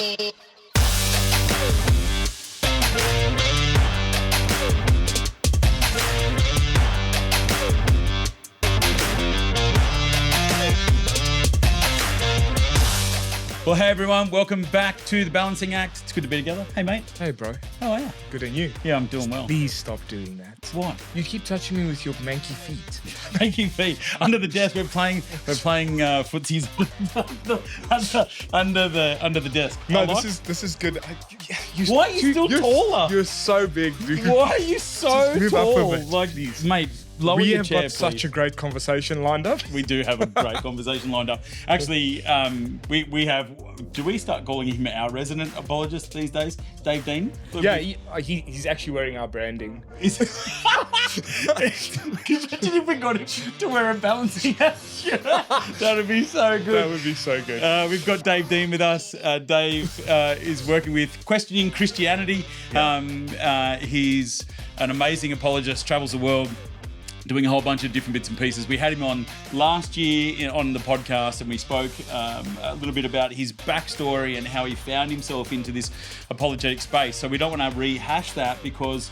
Well, hey everyone, welcome back to The Balancing Act. It's good to be together. Hey mate. Hey bro. How are you? Good, and you? Yeah, I'm doing well. Please stop doing that. What? You keep touching me with your manky feet. Making feet. Under the desk, we're playing footsies under the desk. No, this is good. Why are you still taller? You're so big, dude. Why are you so Just move tall? up a bit, Like, please. mate, lower We your have chair, got such a great conversation lined up. We do have a great conversation lined up. Actually, we have. Do we start calling him our resident apologist these days, Dave Deane? Yeah, he's actually wearing our branding. Imagine if we got him to wear a balancing act shirt. That would be so good. That would be so good. We've got Dave Deane with us. Dave is working with Questioning Christianity. Yeah. He's an amazing apologist, travels the world, doing a whole bunch of different bits and pieces. We had him on last year on the podcast, and we spoke a little bit about his backstory and how he found himself into this apologetic space. So we don't want to rehash that, because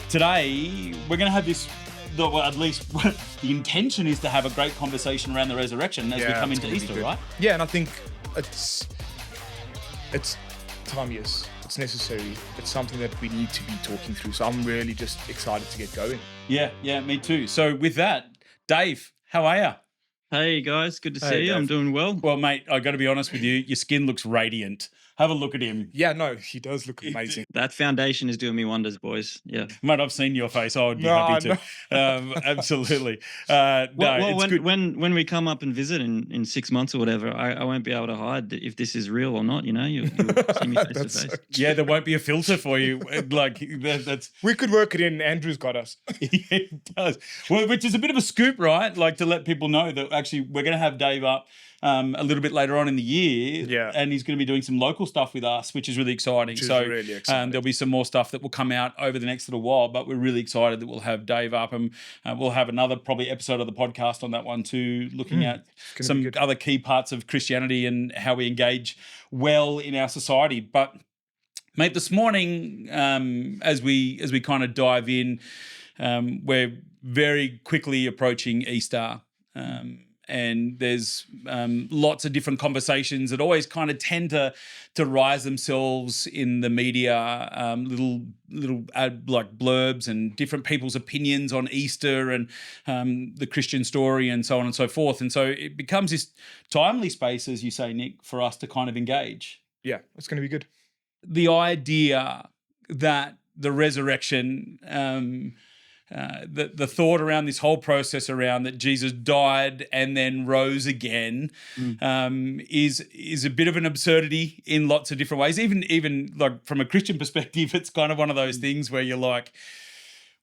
today we're going to have this, well, at least the intention is to have a great conversation around the resurrection as we come into Easter, right? Yeah, and I think it's time, yes. It's necessary. It's something that we need to be talking through. So I'm really just excited to get going. Yeah, me too. So with that, Dave, how are you? Hey guys, good to see you. Dave. I'm doing well. Well, mate, I got to be honest with you. Your skin looks radiant. Have a look at him. Yeah, no, he does look amazing. That foundation is doing me wonders, boys. Yeah. Mate, I've seen your face. I would be happy to. Absolutely. It's good. When we come up and visit in 6 months or whatever, I won't be able to hide if this is real or not. You know, you'll see me face to face. Yeah, there won't be a filter for you. Like that's. We could work it in. Andrew's got us. It does. Well, which is a bit of a scoop, right? Like, to let people know that actually we're going to have Dave up a little bit later on in the year. Yeah. And he's going to be doing some local stuff with us, which is really exciting. Really exciting. There'll be some more stuff that will come out over the next little while, but we're really excited that we'll have Dave up, and we'll have another probably episode of the podcast on that one too, looking at some other key parts of Christianity and how we engage well in our society. But mate, this morning, as we kind of dive in, we're very quickly approaching Easter. And there's lots of different conversations that always kind of tend to rise themselves in the media, little like blurbs and different people's opinions on Easter and the Christian story and so on and so forth. And so it becomes this timely space, as you say, Nick, for us to kind of engage. Yeah, it's going to be good. The idea that the resurrection, the thought around this whole process around that Jesus died and then rose again is a bit of an absurdity in lots of different ways. Even like from a Christian perspective, it's kind of one of those things where you're like,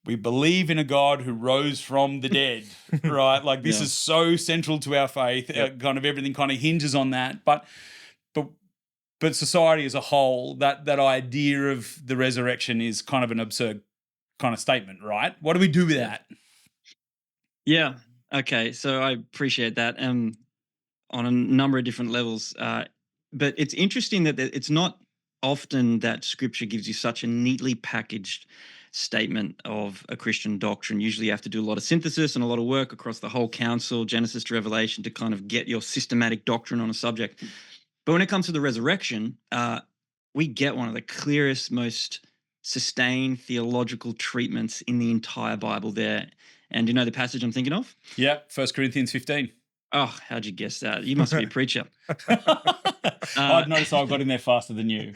we believe in a God who rose from the dead, right? Like this is so central to our faith. Kind of everything kind of hinges on that. But society as a whole, that idea of the resurrection is kind of an absurd kind of statement, right? What do we do with that? Yeah. Okay. So I appreciate that on a number of different levels. But it's interesting that it's not often that Scripture gives you such a neatly packaged statement of a Christian doctrine. Usually you have to do a lot of synthesis and a lot of work across the whole counsel, Genesis to Revelation, to kind of get your systematic doctrine on a subject. But when it comes to the resurrection, we get one of the clearest, most sustained theological treatments in the entire Bible there. And you know the passage I'm thinking of? Yeah, 1 Corinthians 15. Oh, how'd you guess that? You must be a preacher. I've noticed I've got in there faster than you.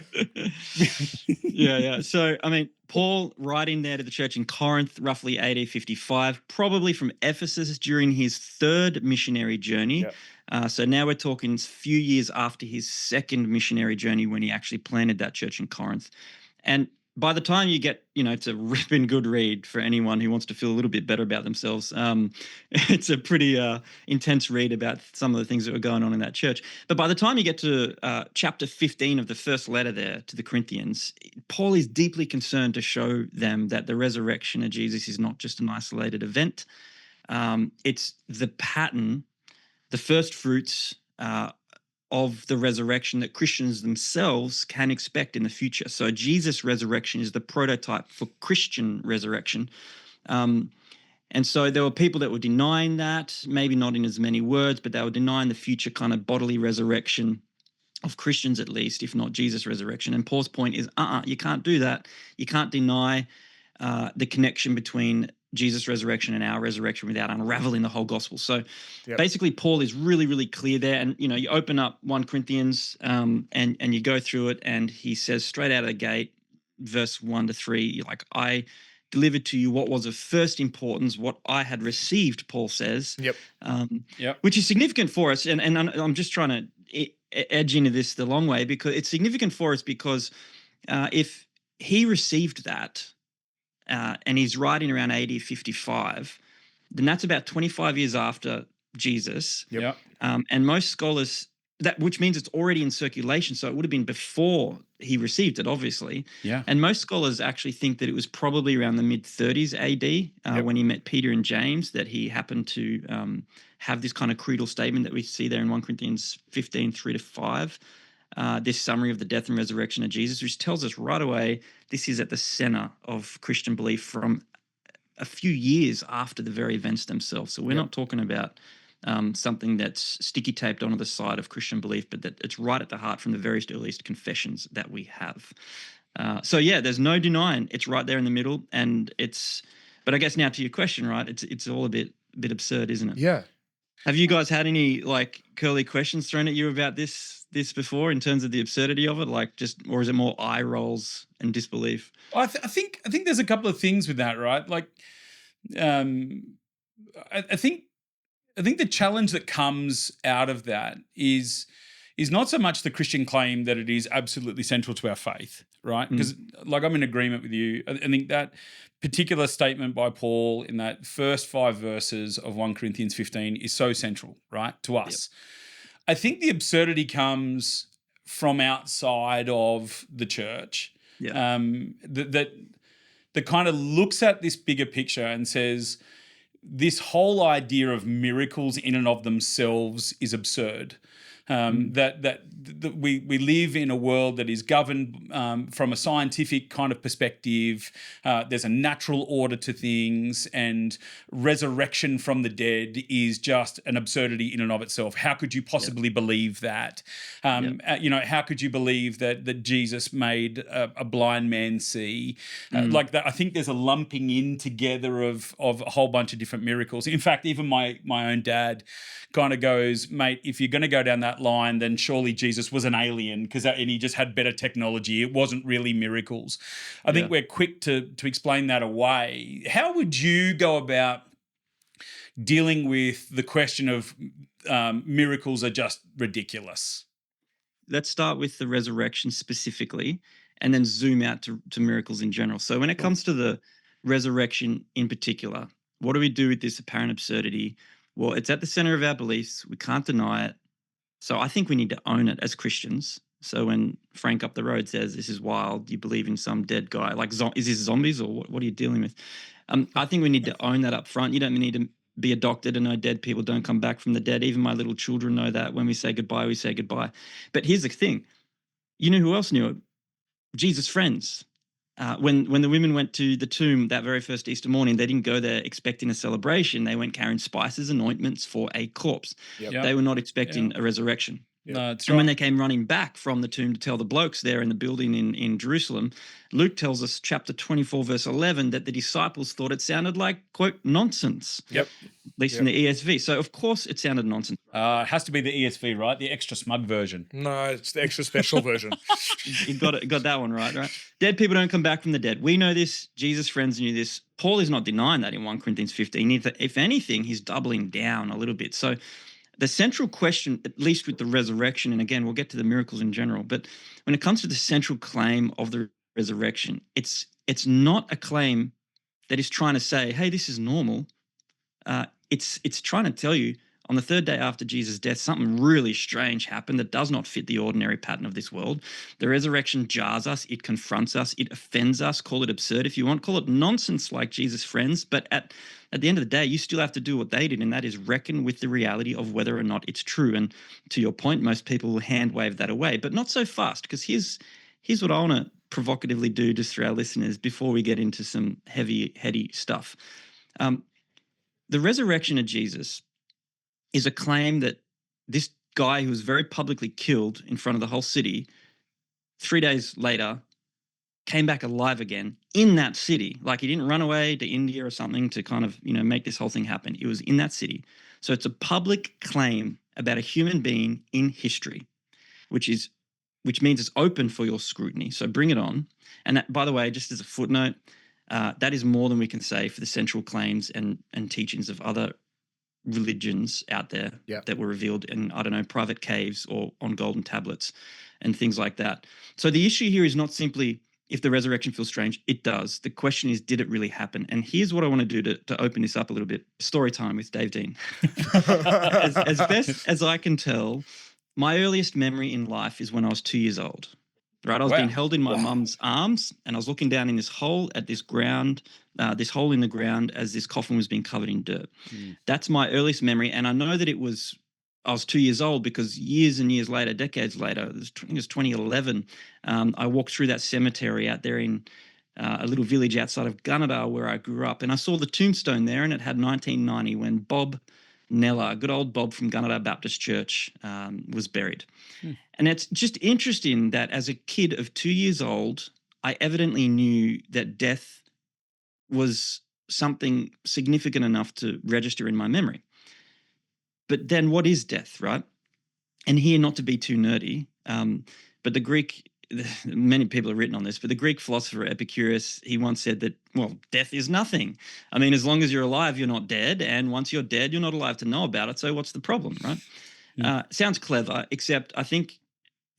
Yeah. So, I mean, Paul writing there to the church in Corinth, roughly AD 55, probably from Ephesus during his third missionary journey. Yep. So now we're talking a few years after his second missionary journey when he actually planted that church in Corinth. And by the time you get, it's a ripping good read for anyone who wants to feel a little bit better about themselves. It's a pretty intense read about some of the things that were going on in that church. But by the time you get to chapter 15 of the first letter there to the Corinthians, Paul is deeply concerned to show them that the resurrection of Jesus is not just an isolated event. It's the pattern, the first fruits of the resurrection that Christians themselves can expect in the future. So Jesus' resurrection is the prototype for Christian resurrection. And so there were people that were denying that, maybe not in as many words, but they were denying the future kind of bodily resurrection of Christians, at least, if not Jesus' resurrection. And Paul's point is, you can't do that. You can't deny the connection between Jesus' resurrection and our resurrection without unraveling the whole gospel. So basically, Paul is really, really clear there. And, you open up 1 Corinthians and you go through it, and he says straight out of the gate, verse 1 to 3, you're like, I delivered to you what was of first importance, what I had received, Paul says, which is significant for us. And I'm just trying to edge into this the long way, because it's significant for us because if he received that and he's writing around AD 55, then that's about 25 years after Jesus. And most scholars, which means it's already in circulation. So it would have been before he received it, obviously. And most scholars actually think that it was probably around the mid-30s AD when he met Peter and James, that he happened to have this kind of creedal statement that we see there in 1 Corinthians 15, 3-5, this summary of the death and resurrection of Jesus, which tells us right away this is at the center of Christian belief from a few years after the very events themselves. So we're not talking about something that's sticky taped onto the side of Christian belief, but that it's right at the heart from the very earliest confessions that we have. So there's no denying it's right there in the middle, and but I guess now to your question, right? It's all a bit absurd, isn't it? Yeah. Have you guys had any curly questions thrown at you about this before in terms of the absurdity of it, or is it more eye rolls and disbelief? I think there's a couple of things with that, right? I think the challenge that comes out of that is not so much the Christian claim that it is absolutely central to our faith, right? Because I'm in agreement with you. I think that particular statement by Paul in that first 5 verses of 1 Corinthians 15 is so central, right, to us. I think the absurdity comes from outside of the church. That kind of looks at this bigger picture and says, this whole idea of miracles in and of themselves is absurd. That we live in a world that is governed from a scientific kind of perspective. There's a natural order to things, and resurrection from the dead is just an absurdity in and of itself. How could you possibly believe that? How could you believe that Jesus made a blind man see? Like that, I think there's a lumping in together of a whole bunch of different miracles. In fact, even my own dad kind of goes, mate, if you're going to go down that line, then surely Jesus was an alien and he just had better technology. It wasn't really miracles. I think we're quick to explain that away. How would you go about dealing with the question of miracles are just ridiculous? Let's start with the resurrection specifically and then zoom out to miracles in general. So when it comes to the resurrection in particular, what do we do with this apparent absurdity? Well, it's at the center of our beliefs. We can't deny it. So I think we need to own it as Christians. So when Frank up the road says, this is wild, you believe in some dead guy, is this zombies or what are you dealing with? I think we need to own that up front. You don't need to be a doctor to know dead people don't come back from the dead. Even my little children know that when we say goodbye, we say goodbye. But here's the thing. You know who else knew it? Jesus' friends. When the women went to the tomb that very first Easter morning, they didn't go there expecting a celebration. They went carrying spices and ointments for a corpse. They were not expecting a resurrection. No, that's and right. when they came running back from the tomb to tell the blokes there in the building in Jerusalem, Luke tells us, chapter 24, verse 11, that the disciples thought it sounded like, quote, nonsense. Yep. At least in the ESV. So, of course, it sounded nonsense. It has to be the ESV, right? The extra smug version. No, it's the extra special version. You got that one right? Dead people don't come back from the dead. We know this. Jesus' friends knew this. Paul is not denying that in 1 Corinthians 15. If anything, he's doubling down a little bit. So the central question, at least with the resurrection, and again, we'll get to the miracles in general, but when it comes to the central claim of the resurrection, it's not a claim that is trying to say, hey, this is normal. It's trying to tell you on the third day after Jesus' death, something really strange happened that does not fit the ordinary pattern of this world. The resurrection jars us. It confronts us. It offends us. Call it absurd if you want. Call it nonsense like Jesus' friends. But at at the end of the day, you still have to do what they did, and that is reckon with the reality of whether or not it's true. And to your point, most people will hand wave that away, but not so fast, because here's what I want to provocatively do just for our listeners before we get into some heady stuff. The resurrection of Jesus is a claim that this guy who was very publicly killed in front of the whole city, 3 days later, came back alive again in that city. Like, he didn't run away to India or something to kind of, make this whole thing happen. It was in that city. So it's a public claim about a human being in history, which means it's open for your scrutiny. So bring it on. And that, by the way, just as a footnote, that is more than we can say for the central claims and teachings of other religions out there that were revealed in, I don't know, private caves or on golden tablets and things like that. So the issue here is not simply if the resurrection feels strange. It does. The question is, did it really happen? And here's what I want to do to open this up a little bit. Story time with Dave Deane. As best as I can tell, my earliest memory in life is when I was 2 years old. Right, I was being held in my mum's arms, and I was looking down in this hole at this ground, this hole in the ground as this coffin was being covered in dirt. That's my earliest memory, and I know that I was 2 years old because years and years later, decades later, I think it was 2011, I walked through that cemetery out there in a little village outside of Gunnedah where I grew up, and I saw the tombstone there, and it had 1990 when Bob Neller, good old Bob from Gunnedah Baptist Church, was buried. And it's just interesting that as a kid of 2 years old, I evidently knew that death was something significant enough to register in my memory. But then what is death, right? And here, not to be too nerdy, but the Greek, many people have written on this, but the Greek philosopher Epicurus, he once said that, well, death is nothing. I mean, as long as you're alive, you're not dead. And once you're dead, you're not alive to know about it. So what's the problem, right? Sounds clever, except I think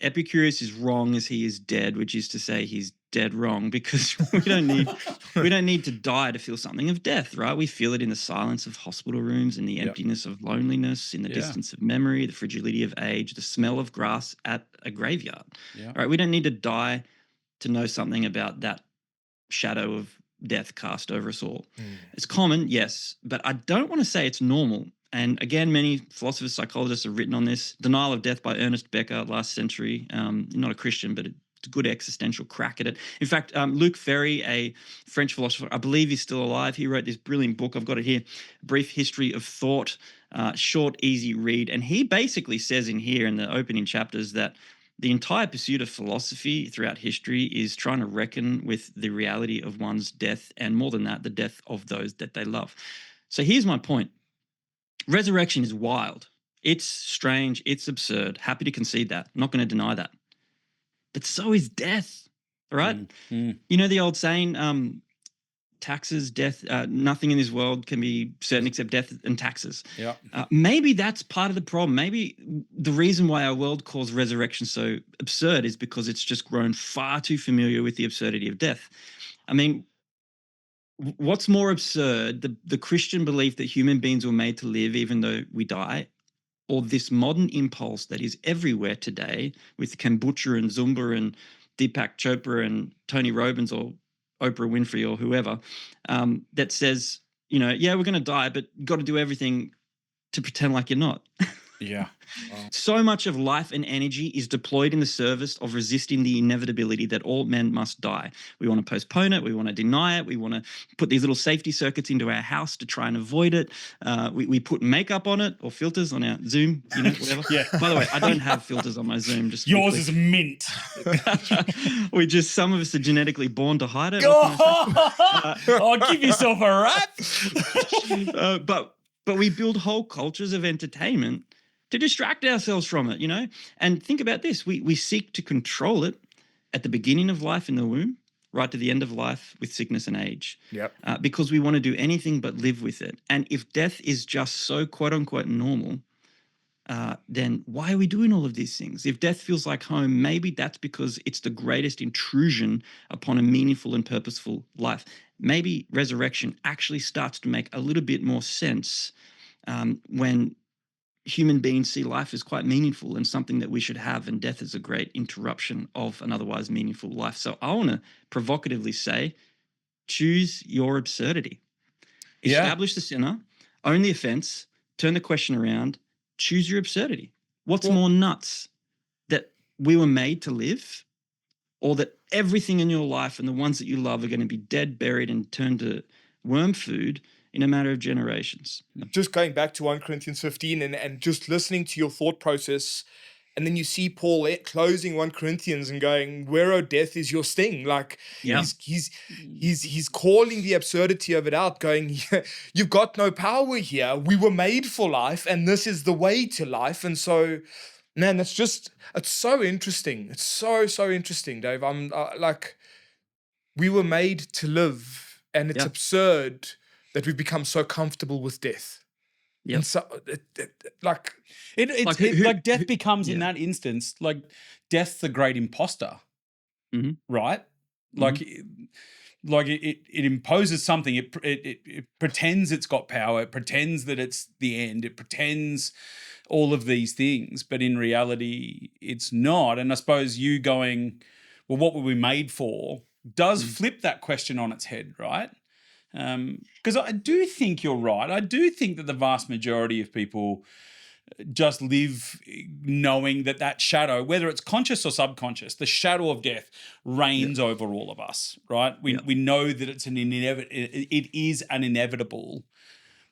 Epicurus is wrong as he is dead, which is to say he's dead wrong, because we don't need to die to feel something of death, right? We feel it in the silence of hospital rooms, in the emptiness of loneliness, in the distance of memory, the fragility of age, the smell of grass at a graveyard. Right? We don't need to die to know something about that shadow of death cast over us all. It's common, yes, but I don't want to say it's normal. And again, many philosophers, psychologists have written on this. Denial of Death by Ernest Becker, last century. Not a Christian, but a good existential crack at it. In fact, Luc Ferry, a French philosopher, I believe he's still alive. He wrote this brilliant book. I've got it here, Brief History of Thought, short, easy read. And he basically says in here in the opening chapters that the entire pursuit of philosophy throughout history is trying to reckon with the reality of one's death, and more than that, the death of those that they love. So here's my point. Resurrection is wild. It's strange. It's absurd. Happy to concede that. I'm not going to deny that. But so is death, right? You know the old saying, taxes, death, nothing in this world can be certain except death and taxes. Maybe that's part of the problem. Maybe the reason why our world calls resurrection so absurd is because it's just grown far too familiar with the absurdity of death. I mean, what's more absurd, the Christian belief that human beings were made to live even though we die, or this modern impulse that is everywhere today with kombucha and Zumba and Deepak Chopra and Tony Robbins or Oprah Winfrey or whoever, that says, we're going to die, but you've got to do everything to pretend like you're not. So much of life and energy is deployed in the service of resisting the inevitability that all men must die. We want to postpone it. We want to deny it. We want to put these little safety circuits into our house to try and avoid it. We put makeup on it or filters on our Zoom, whatever. By the way, I don't have filters on my Zoom. Just yours is mint. Some of us are genetically born to hide it. Give yourself a rap. But we build whole cultures of entertainment to distract ourselves from it, And think about this. We seek to control it at the beginning of life in the womb, right to the end of life with sickness and age. Because we want to do anything but live with it. And if death is just so quote unquote normal, then why are we doing all of these things? If death feels like home, maybe that's because it's the greatest intrusion upon a meaningful and purposeful life. Maybe resurrection actually starts to make a little bit more sense when human beings see life as quite meaningful and something that we should have, and death is a great interruption of an otherwise meaningful life. So I want to provocatively say, choose your absurdity. Yeah. Establish the sinner, own the offense, turn the question around, choose your absurdity. What's more nuts, that we were made to live, or that everything in your life and the ones that you love are going to be dead, buried, and turned to worm food in a matter of generations? Just going back to 1 Corinthians 15 and just listening to your thought process, and then you see Paul closing 1 Corinthians and going, "Where, O death, is your sting?" Like he's calling the absurdity of it out, going, "You've got no power here. We were made for life, and this is the way to life." And so, man, it's so interesting. It's so interesting, Dave. I'm like, we were made to live, and it's absurd that we've become so comfortable with death. Yep. And so, like death becomes in that instance, like death's the great imposter, right? Like, it imposes something. It pretends it's got power. It pretends that it's the end. It pretends all of these things, but in reality, it's not. And I suppose you going, well, what were we made for, does flip that question on its head, right? Because I do think you're right. I do think that the vast majority of people just live knowing that shadow, whether it's conscious or subconscious, the shadow of death reigns over all of us, right? We know that it's it is an inevitable,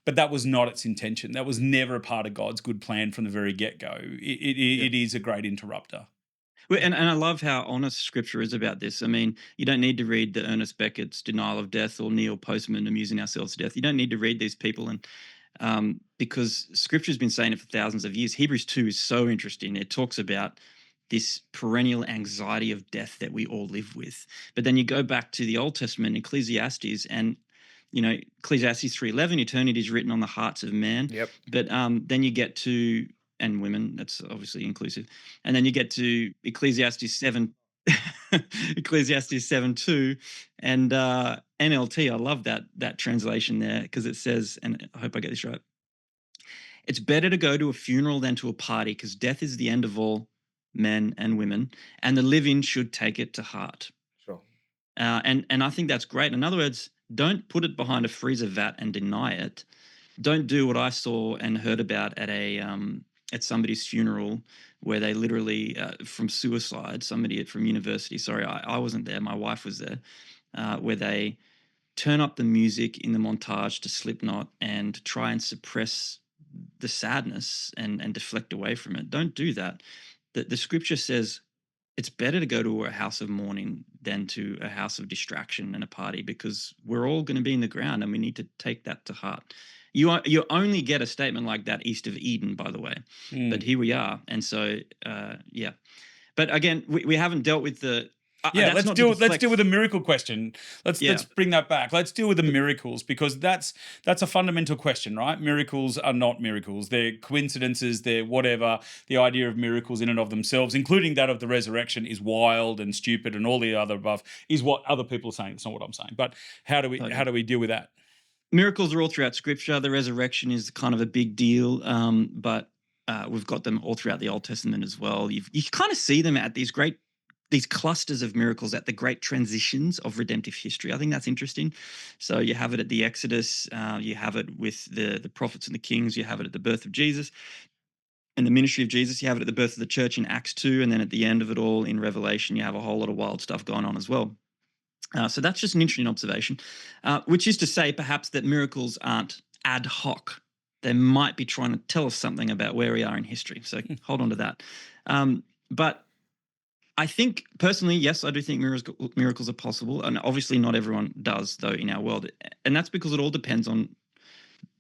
but that was not its intention. That was never a part of God's good plan from the very get-go. It is a great interrupter. Well, and I love how honest Scripture is about this. I mean, you don't need to read the Ernest Beckett's Denial of Death or Neil Postman Amusing Ourselves to Death. You don't need to read these people, and because Scripture's been saying it for thousands of years. Hebrews 2 is so interesting. It talks about this perennial anxiety of death that we all live with. But then you go back to the Old Testament, Ecclesiastes, and Ecclesiastes 3:11, eternity is written on the hearts of man. Yep. But then you get to, and women, that's obviously inclusive. And then you get to Ecclesiastes 7, Ecclesiastes 7:2, and NLT. I love that translation there, because it says, and I hope I get this right, it's better to go to a funeral than to a party, because death is the end of all men and women, and the living should take it to heart. Sure. And I think that's great. In other words, don't put it behind a freezer vat and deny it. Don't do what I saw and heard about at somebody's funeral, where they literally, from suicide, somebody from university, sorry, I wasn't there, my wife was there, where they turn up the music in the montage to Slipknot and try and suppress the sadness and deflect away from it. Don't do that. The Scripture says it's better to go to a house of mourning than to a house of distraction and a party, because we're all going to be in the ground, and we need to take that to heart. You only get a statement like that east of Eden, by the way. But here we are. And so, yeah. But again, we haven't dealt with the... let's deal with the miracle question. Let's bring that back. Let's deal with the miracles, because that's a fundamental question, right? Miracles are not miracles. They're coincidences. They're whatever. The idea of miracles in and of themselves, including that of the resurrection, is wild and stupid, and all the other above is what other people are saying. It's not what I'm saying. But how do we deal with that? Miracles are all throughout Scripture. The resurrection is kind of a big deal, but we've got them all throughout the Old Testament as well. You kind of see them at these clusters of miracles at the great transitions of redemptive history. I think that's interesting. So you have it at the Exodus, you have it with the prophets and the kings, you have it at the birth of Jesus and the ministry of Jesus, you have it at the birth of the church in Acts 2, and then at the end of it all in Revelation, you have a whole lot of wild stuff going on as well. So that's just an interesting observation, which is to say perhaps that miracles aren't ad hoc. They might be trying to tell us something about where we are in history. So hold on to that. But I think personally, yes, I do think miracles are possible. And obviously not everyone does, though, in our world. And that's because it all depends on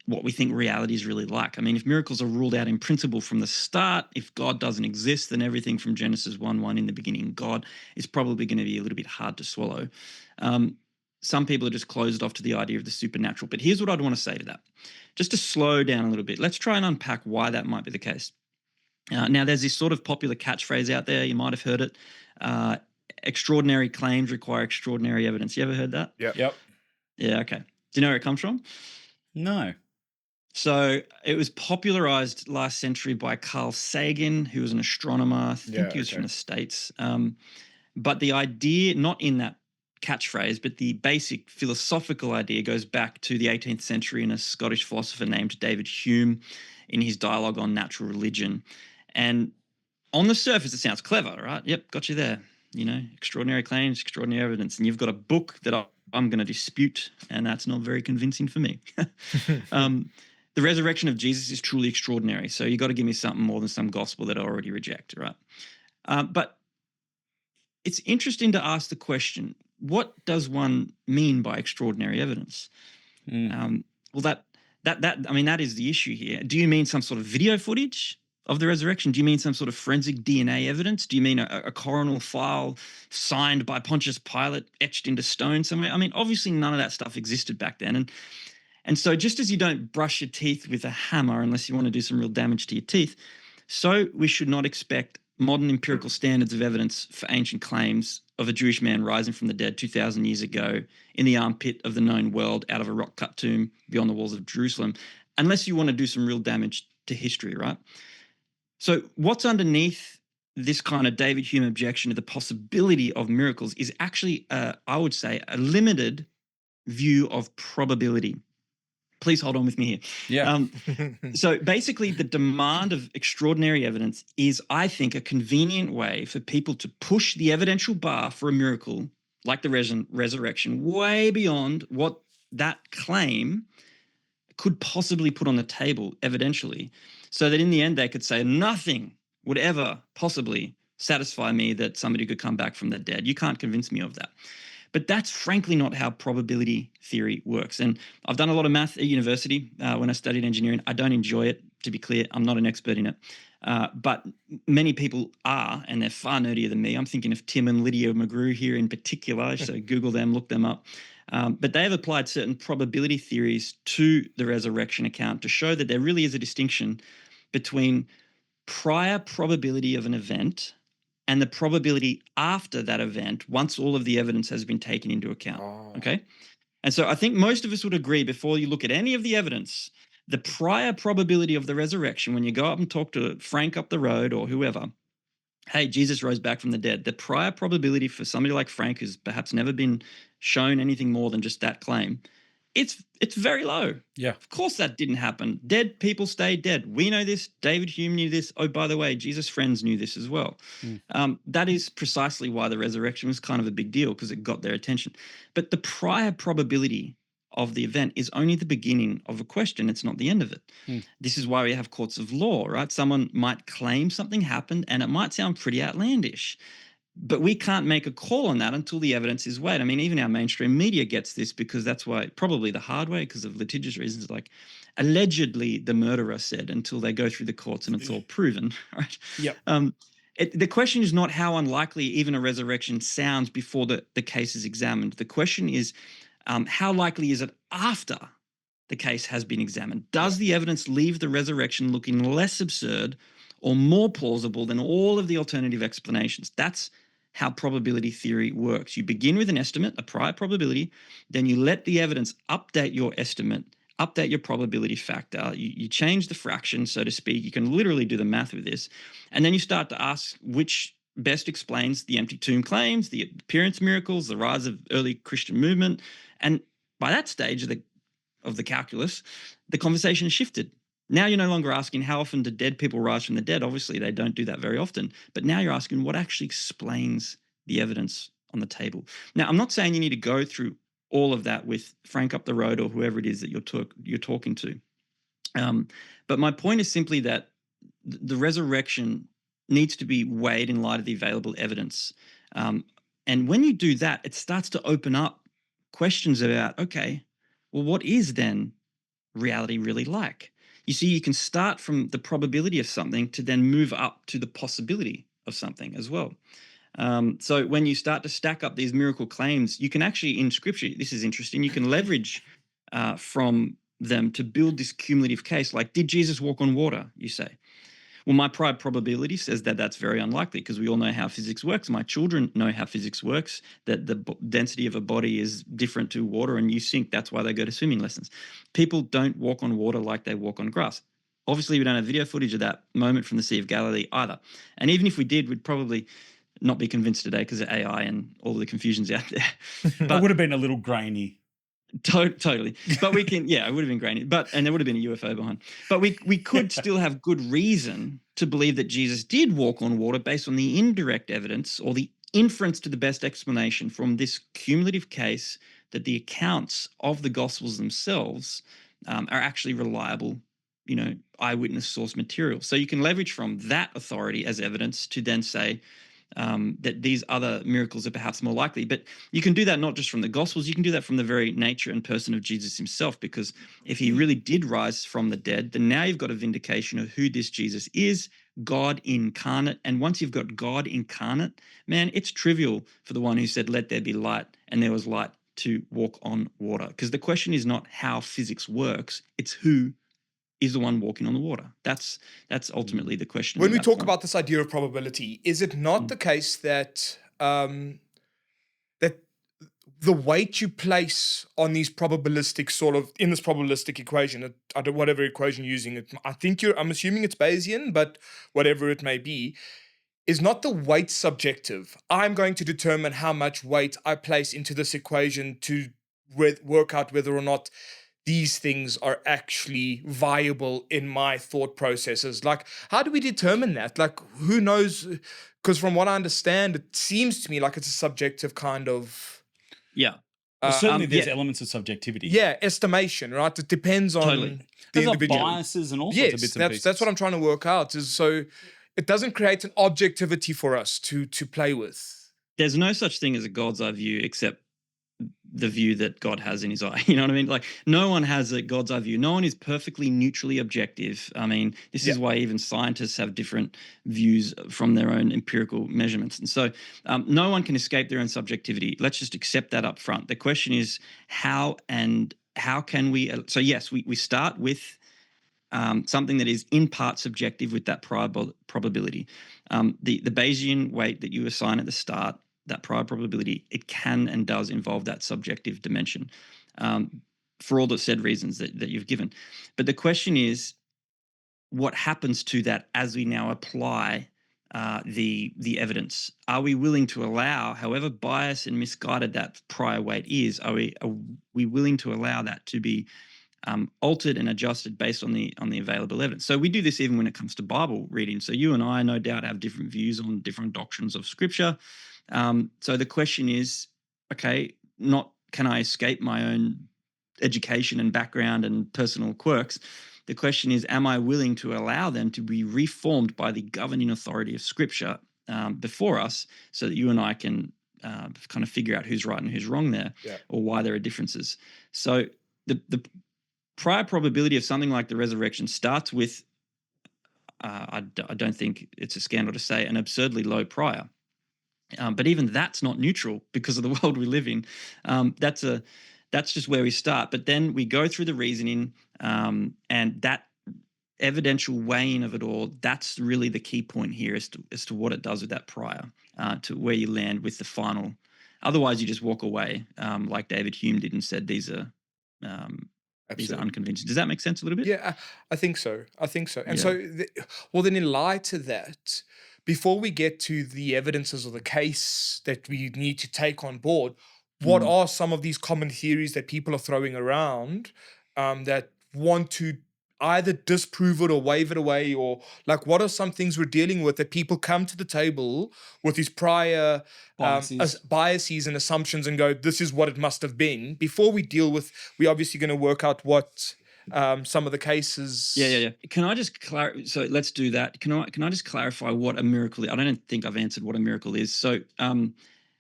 what we think reality is really like. I mean, if miracles are ruled out in principle from the start, if God doesn't exist, then everything from Genesis 1:1, in the beginning, God, is probably going to be a little bit hard to swallow. Some people are just closed off to the idea of the supernatural. But here's what I'd want to say to that. Just to slow down a little bit, let's try and unpack why that might be the case. Now, there's this sort of popular catchphrase out there. You might have heard it. Extraordinary claims require extraordinary evidence. You ever heard that? Yep. Yeah, okay. Do you know where it comes from? No. So it was popularized last century by Carl Sagan, who was an astronomer. I think he was from the States. But the idea, not in that catchphrase, but the basic philosophical idea goes back to the 18th century and a Scottish philosopher named David Hume in his dialogue on natural religion. And on the surface, it sounds clever, right? Yep, got you there. Extraordinary claims, extraordinary evidence. And you've got a book that I'm going to dispute, and that's not very convincing for me. The resurrection of Jesus is truly extraordinary. So you got to give me something more than some gospel that I already reject, right? But it's interesting to ask the question, what does one mean by extraordinary evidence? Well, that is the issue here. Do you mean some sort of video footage of the resurrection? Do you mean some sort of forensic DNA evidence? Do you mean a coronal file signed by Pontius Pilate, etched into stone somewhere? I mean, obviously none of that stuff existed back then. And so just as you don't brush your teeth with a hammer unless you want to do some real damage to your teeth, so we should not expect modern empirical standards of evidence for ancient claims of a Jewish man rising from the dead 2,000 years ago in the armpit of the known world out of a rock-cut tomb beyond the walls of Jerusalem, unless you want to do some real damage to history, right? So what's underneath this kind of David Hume objection to the possibility of miracles is actually, I would say, a limited view of probability. Please hold on with me here. Yeah. So basically, the demand of extraordinary evidence is, I think, a convenient way for people to push the evidential bar for a miracle like the resurrection way beyond what that claim could possibly put on the table evidentially, so that in the end they could say nothing would ever possibly satisfy me that somebody could come back from the dead. You can't convince me of that. But that's frankly not how probability theory works. And I've done a lot of math at university when I studied engineering. I don't enjoy it, to be clear. I'm not an expert in it. But many people are, and they're far nerdier than me. I'm thinking of Tim and Lydia McGrew here in particular. So Google them, look them up. But they have applied certain probability theories to the resurrection account to show that there really is a distinction between prior probability of an event and the probability after that event once all of the evidence has been taken into account, okay? And so I think most of us would agree before you look at any of the evidence, the prior probability of the resurrection, when you go up and talk to Frank up the road or whoever, hey, Jesus rose back from the dead, the prior probability for somebody like Frank who's perhaps never been shown anything more than just that claim, it's very low. Yeah. Of course that didn't happen. Dead people stay dead. We know this. David Hume knew this. Oh, by the way, Jesus' friends knew this as well. That is precisely why the resurrection was kind of a big deal, because it got their attention. But the prior probability of the event is only the beginning of a question. It's not the end of it. This is why we have courts of law, right? Someone might claim something happened and it might sound pretty outlandish, but we can't make a call on that until the evidence is weighed. I mean, even our mainstream media gets this, because that's why, probably the hard way, because of litigious reasons, like allegedly the murderer said, until they go through the courts and it's all proven, right? Yep. The question is not how unlikely even a resurrection sounds before the case is examined. The question is, how likely is it after the case has been examined? Does the evidence leave the resurrection looking less absurd or more plausible than all of the alternative explanations? That's how probability theory works. You begin with an estimate, a prior probability, then you let the evidence update your estimate, update your probability factor. You change the fraction, so to speak. You can literally do the math with this. And then you start to ask which best explains the empty tomb claims, the appearance miracles, the rise of early Christian movement. And by that stage of the calculus, the conversation has shifted. Now you're no longer asking how often do dead people rise from the dead. Obviously, they don't do that very often. But now you're asking what actually explains the evidence on the table. Now, I'm not saying you need to go through all of that with Frank up the road or whoever it is that you're talking to. But my point is simply that the resurrection needs to be weighed in light of the available evidence. And when you do that, it starts to open up questions about, okay, well, what is then reality really like? You see, you can start from the probability of something to then move up to the possibility of something as well. So when you start to stack up these miracle claims, you can actually, in Scripture, this is interesting, you can leverage from them to build this cumulative case. Like, did Jesus walk on water, you say? Well, my prior probability says that that's very unlikely, because we all know how physics works. My children know how physics works, that the density of a body is different to water and you sink. That's why they go to swimming lessons. People don't walk on water like they walk on grass. Obviously, we don't have video footage of that moment from the Sea of Galilee either. And even if we did, we'd probably not be convinced today because of AI and all the confusions out there. It would have been a little grainy. Totally. But we can, it would have been grainy. And there would have been a UFO behind. But we could still have good reason to believe that Jesus did walk on water based on the indirect evidence or the inference to the best explanation from this cumulative case that the accounts of the Gospels themselves are actually reliable, eyewitness source material. So you can leverage from that authority as evidence to then say that these other miracles are perhaps more likely. But you can do that not just from the Gospels, you can do that from the very nature and person of Jesus himself, because if he really did rise from the dead, then now you've got a vindication of who this Jesus is, God incarnate. And once you've got God incarnate, man, it's trivial for the one who said, let there be light, and there was light, to walk on water. Because the question is not how physics works, it's who is the one walking on the water. That's ultimately the question. When we talk about this idea of probability, is it not the case that that the weight you place on these probabilistic in this probabilistic equation, whatever equation you're using, I'm assuming it's Bayesian, but whatever it may be, is not the weight subjective? I'm going to determine how much weight I place into this equation to work out whether or not these things are actually viable in my thought processes. Like, how do we determine that? Like, who knows? Because from what I understand, it seems to me like it's a subjective kind of... Yeah. Well, certainly there's elements of subjectivity. Yeah, estimation, right? It depends on the individual. Biases and all sorts of bits and pieces. That's what I'm trying to work out. So it doesn't create an objectivity for us to play with. There's no such thing as a God's eye view except the view that God has in his eye. You know what I mean? Like, no one has a God's eye view. No one is perfectly neutrally objective. I mean, this is why even scientists have different views from their own empirical measurements. And so no one can escape their own subjectivity. Let's just accept that up front. The question is how can we... So yes, we start with something that is in part subjective with that prior probability. The Bayesian weight that you assign at the start, that prior probability, it can and does involve that subjective dimension for all the said reasons that you've given. But the question is, what happens to that as we now apply the evidence? Are we willing to allow, however biased and misguided that prior weight is, are we willing to allow that to be altered and adjusted based on the available evidence? So we do this even when it comes to Bible reading. So you and I, no doubt, have different views on different doctrines of Scripture. So the question is, okay, not can I escape my own education and background and personal quirks? The question is, am I willing to allow them to be reformed by the governing authority of Scripture before us, so that you and I can kind of figure out who's right and who's wrong there, or why there are differences? So the prior probability of something like the resurrection starts with, I don't think it's a scandal to say, an absurdly low prior. But even that's not neutral because of the world we live in. That's just where we start. But then we go through the reasoning, and that evidential weighing of it all, that's really the key point here as to what it does with that prior, to where you land with the final. Otherwise, you just walk away, like David Hume did and said, these are unconvincing. Does that make sense a little bit? Yeah, I think so. And so, then in light to that, before we get to the evidences of the case that we need to take on board, what are some of these common theories that people are throwing around that want to either disprove it or wave it away? Or like, what are some things we're dealing with that people come to the table with these prior biases and assumptions and go, this is what it must have been? Before we deal with, we're obviously going to work out what some of the cases. Yeah. Can I just clarify? So let's do that. Can I just clarify what a miracle is? I don't think I've answered what a miracle is. So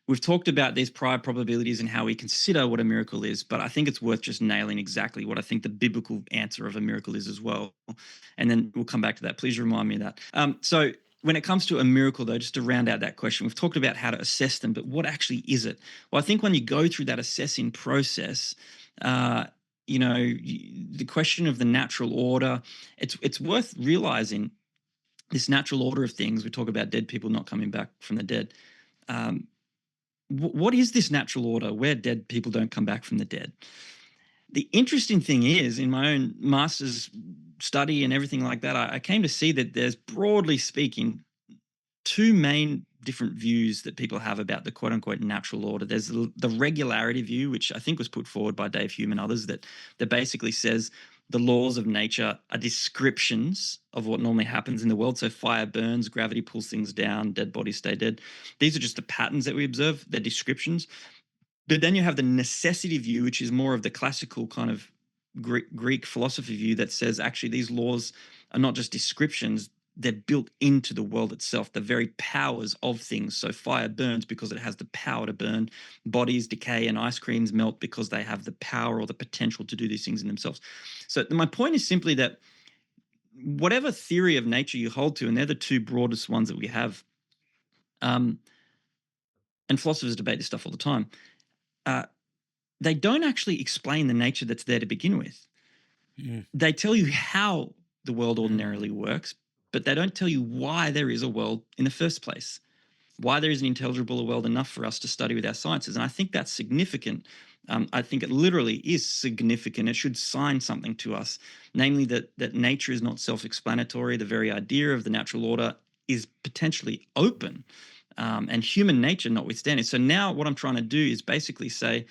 we've talked about these prior probabilities and how we consider what a miracle is, but I think it's worth just nailing exactly what I think the biblical answer of a miracle is as well. And then we'll come back to that. Please remind me of that. So when it comes to a miracle, though, just to round out that question, we've talked about how to assess them, but what actually is it? Well, I think when you go through that assessing process, the question of the natural order, it's worth realizing this natural order of things. We talk about dead people not coming back from the dead. What is this natural order where dead people don't come back from the dead? The interesting thing is, in my own master's study and everything like that, I came to see that there's, broadly speaking, two main different views that people have about the quote unquote natural order. There's the regularity view, which I think was put forward by Dave Hume and others, that basically says the laws of nature are descriptions of what normally happens in the world. So fire burns, gravity pulls things down, dead bodies stay dead. These are just the patterns that we observe. They're descriptions. But then you have the necessity view, which is more of the classical kind of Greek philosophy view that says actually these laws are not just descriptions, they're built into the world itself, the very powers of things. So fire burns because it has the power to burn. Bodies decay and ice creams melt because they have the power or the potential to do these things in themselves. So my point is simply that whatever theory of nature you hold to, and they're the two broadest ones that we have, and philosophers debate this stuff all the time, they don't actually explain the nature that's there to begin with. They tell you how the world ordinarily works, but they don't tell you why there is a world in the first place, why there is an intelligible world enough for us to study with our sciences. And I think that's significant. I think it literally is significant. It should sign something to us, namely that nature is not self-explanatory. The very idea of the natural order is potentially open, and human nature notwithstanding. So now what I'm trying to do is basically say,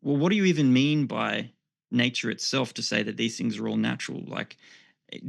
well, what do you even mean by nature itself to say that these things are all natural? Like,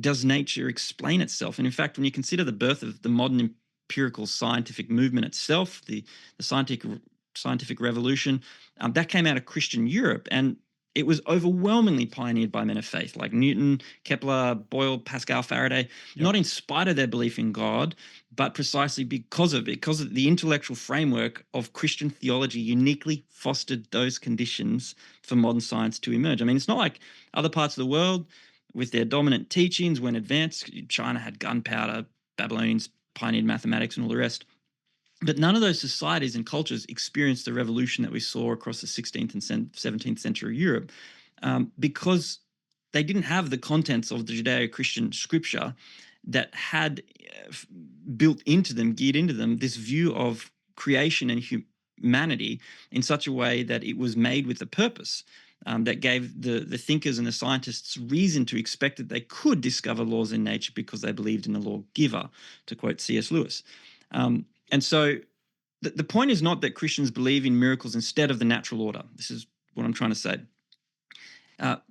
does nature explain itself? And in fact, when you consider the birth of the modern empirical scientific movement itself, the scientific revolution, that came out of Christian Europe, and it was overwhelmingly pioneered by men of faith like Newton, Kepler, Boyle, Pascal, Faraday, not in spite of their belief in God, but precisely because of the intellectual framework of Christian theology uniquely fostered those conditions for modern science to emerge. I mean, it's not like other parts of the world with their dominant teachings went advanced. China had gunpowder, Babylonians pioneered mathematics and all the rest. But none of those societies and cultures experienced the revolution that we saw across the 16th and 17th century Europe, because they didn't have the contents of the Judeo-Christian scripture that had built into them, geared into them, this view of creation and humanity in such a way that it was made with a purpose, that gave the thinkers and the scientists reason to expect that they could discover laws in nature because they believed in the lawgiver, to quote C.S. Lewis. And so the point is not that Christians believe in miracles instead of the natural order. This is what I'm trying to say.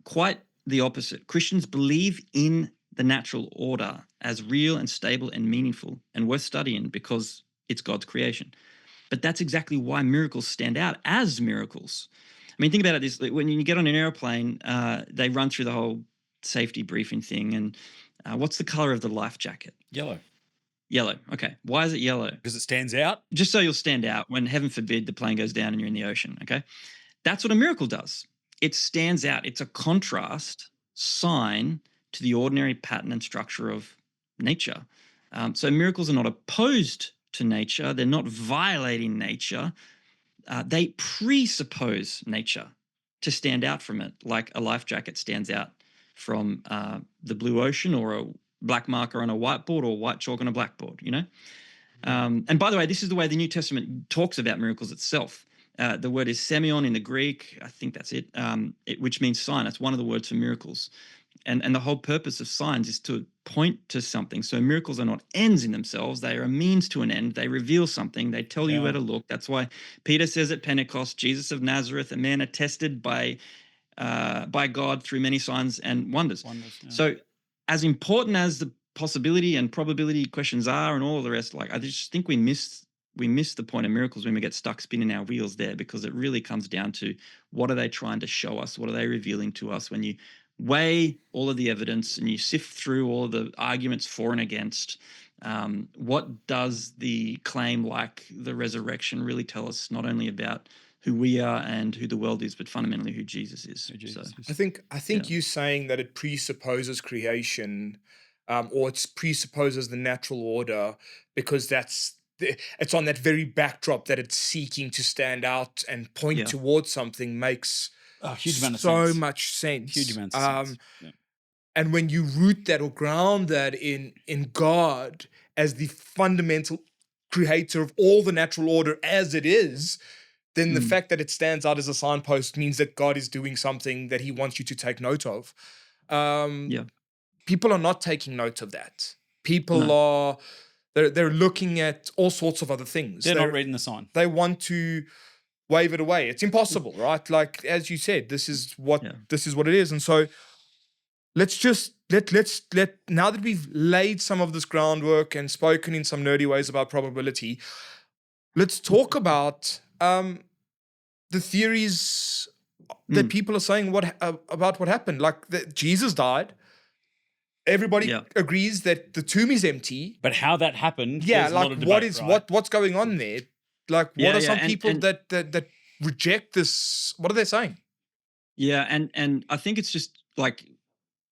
Quite the opposite. Christians believe in the natural order as real and stable and meaningful and worth studying because it's God's creation. But that's exactly why miracles stand out as miracles. I mean, think about it this: when you get on an airplane, they run through the whole safety briefing thing. And what's the color of the life jacket? Yellow. Yellow. Okay. Why is it yellow? Because it stands out. Just so you'll stand out when, heaven forbid, the plane goes down and you're in the ocean. Okay. That's what a miracle does. It stands out. It's a contrast sign to the ordinary pattern and structure of nature. So miracles are not opposed to nature. They're not violating nature. They presuppose nature to stand out from it, like a life jacket stands out from the blue ocean, or a black marker on a whiteboard, or white chalk on a blackboard, you know? And by the way, this is the way the New Testament talks about miracles itself. The word is semeion in the Greek. I think that's it, which means sign. That's one of the words for miracles. And the whole purpose of signs is to point to something. So miracles are not ends in themselves. They are a means to an end. They reveal something. They tell you where to look. That's why Peter says at Pentecost, Jesus of Nazareth, a man attested by God through many signs and wonders. So as important as the possibility and probability questions are and all of the rest, like, I just think we miss the point of miracles when we get stuck spinning our wheels there, because it really comes down to, what are they trying to show us? What are they revealing to us? When you weigh all of the evidence and you sift through all of the arguments for and against, what does the claim like the resurrection really tell us, not only about who we are and who the world is, but fundamentally who Jesus is? I think you saying that it presupposes creation, or it presupposes the natural order, because it's on that very backdrop that it's seeking to stand out and point towards something, makes huge amount of so sense. much sense. Huge amount of sense. And when you root that or ground that in God as the fundamental creator of all the natural order as it is, then the fact that it stands out as a signpost means that God is doing something that he wants you to take note of. People are not taking note of that. People are They're looking at all sorts of other things. They're not reading the sign. They want to wave it away. It's impossible, right? Like, as you said, this is what it is. And so let's just let now that we've laid some of this groundwork and spoken in some nerdy ways about probability, let's talk about the theories that people are saying about what happened. Like, that Jesus died. Everybody agrees that the tomb is empty. But how that happened, yeah, there's a lot of debate, what's going on there? Like, what are some people that reject this? What are they saying? Yeah, and I think it's just like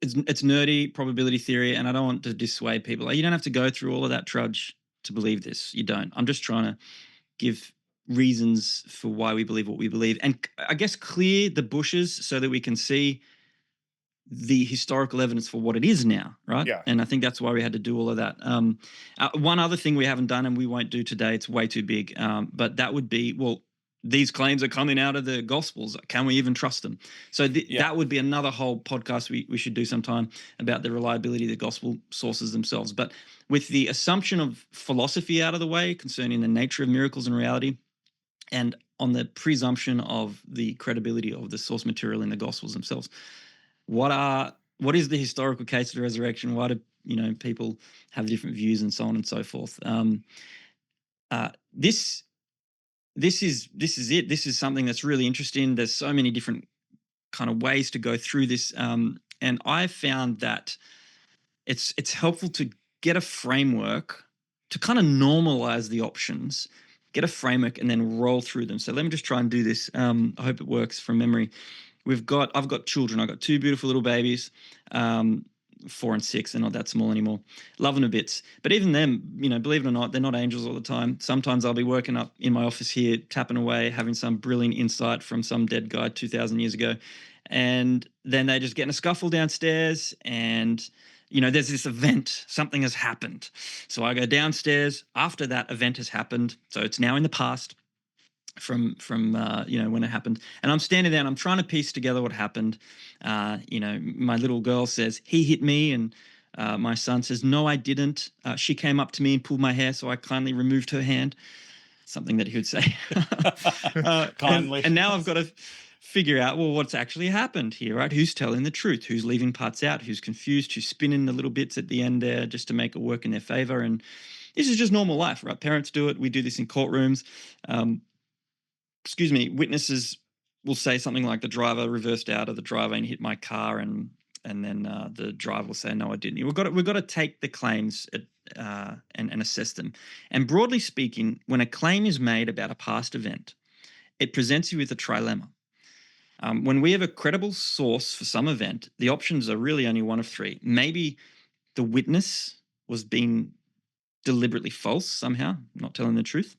it's nerdy probability theory, and I don't want to dissuade people. Like, you don't have to go through all of that trudge to believe this. You don't. I'm just trying to give reasons for why we believe what we believe, and I guess clear the bushes so that we can see the historical evidence for what it is now, right? Yeah. And I think that's why we had to do all of that. One other thing we haven't done and we won't do today, it's way too big, but that would be, well, these claims are coming out of the Gospels. Can we even trust them? So that would be another whole podcast we should do sometime about the reliability of the Gospel sources themselves. But with the assumption of philosophy out of the way concerning the nature of miracles and reality, and on the presumption of the credibility of the source material in the Gospels themselves, what is the historical case of the resurrection? Why do people have different views and so on and so forth? This is it. This is something that's really interesting. There's so many different kind of ways to go through this, and I found that it's helpful to get a framework to kind of normalize the options, get a framework, and then roll through them. So let me just try and do this. I hope it works from memory. I've got children. I've got two beautiful little babies, 4 and 6. They're not that small anymore. Love them to bits. But even them, believe it or not, they're not angels all the time. Sometimes I'll be working up in my office here, tapping away, having some brilliant insight from some dead guy 2,000 years ago. And then they just get in a scuffle downstairs and, there's this event, something has happened. So I go downstairs after that event has happened. So it's now in the past. From when it happened, and I'm standing there and I'm trying to piece together what happened. My little girl says he hit me, and my son says no, I didn't. She came up to me and pulled my hair, so I kindly removed her hand. Something that he would say. Kindly. And now I've got to figure out, well, what's actually happened here, right? Who's telling the truth? Who's leaving parts out? Who's confused? Who's spinning the little bits at the end there just to make it work in their favor? And this is just normal life, right? Parents do it. We do this in courtrooms. Witnesses will say something like the driver reversed out of the driveway and hit my car, and then the driver will say, no, I didn't. We've got to take the claims and assess them. And broadly speaking, when a claim is made about a past event, it presents you with a trilemma. When we have a credible source for some event, the options are really only one of three. Maybe the witness was being deliberately false somehow, not telling the truth.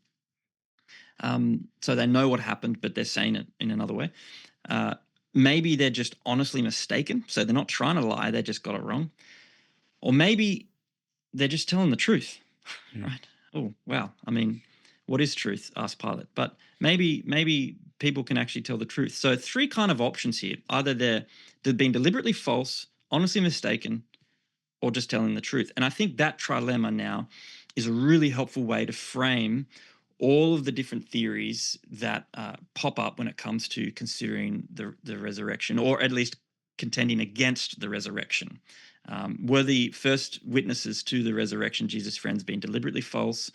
So they know what happened, but they're saying it in another way. Maybe they're just honestly mistaken. So they're not trying to lie. They just got it wrong. Or maybe they're just telling the truth, right? Oh, wow. I mean, what is truth? Asked Pilate. But maybe people can actually tell the truth. So 3 kind of options here. Either they've been deliberately false, honestly mistaken, or just telling the truth. And I think that trilemma now is a really helpful way to frame all of the different theories that pop up when it comes to considering the resurrection, or at least contending against the resurrection. Were the first witnesses to the resurrection, Jesus' friends, being deliberately false?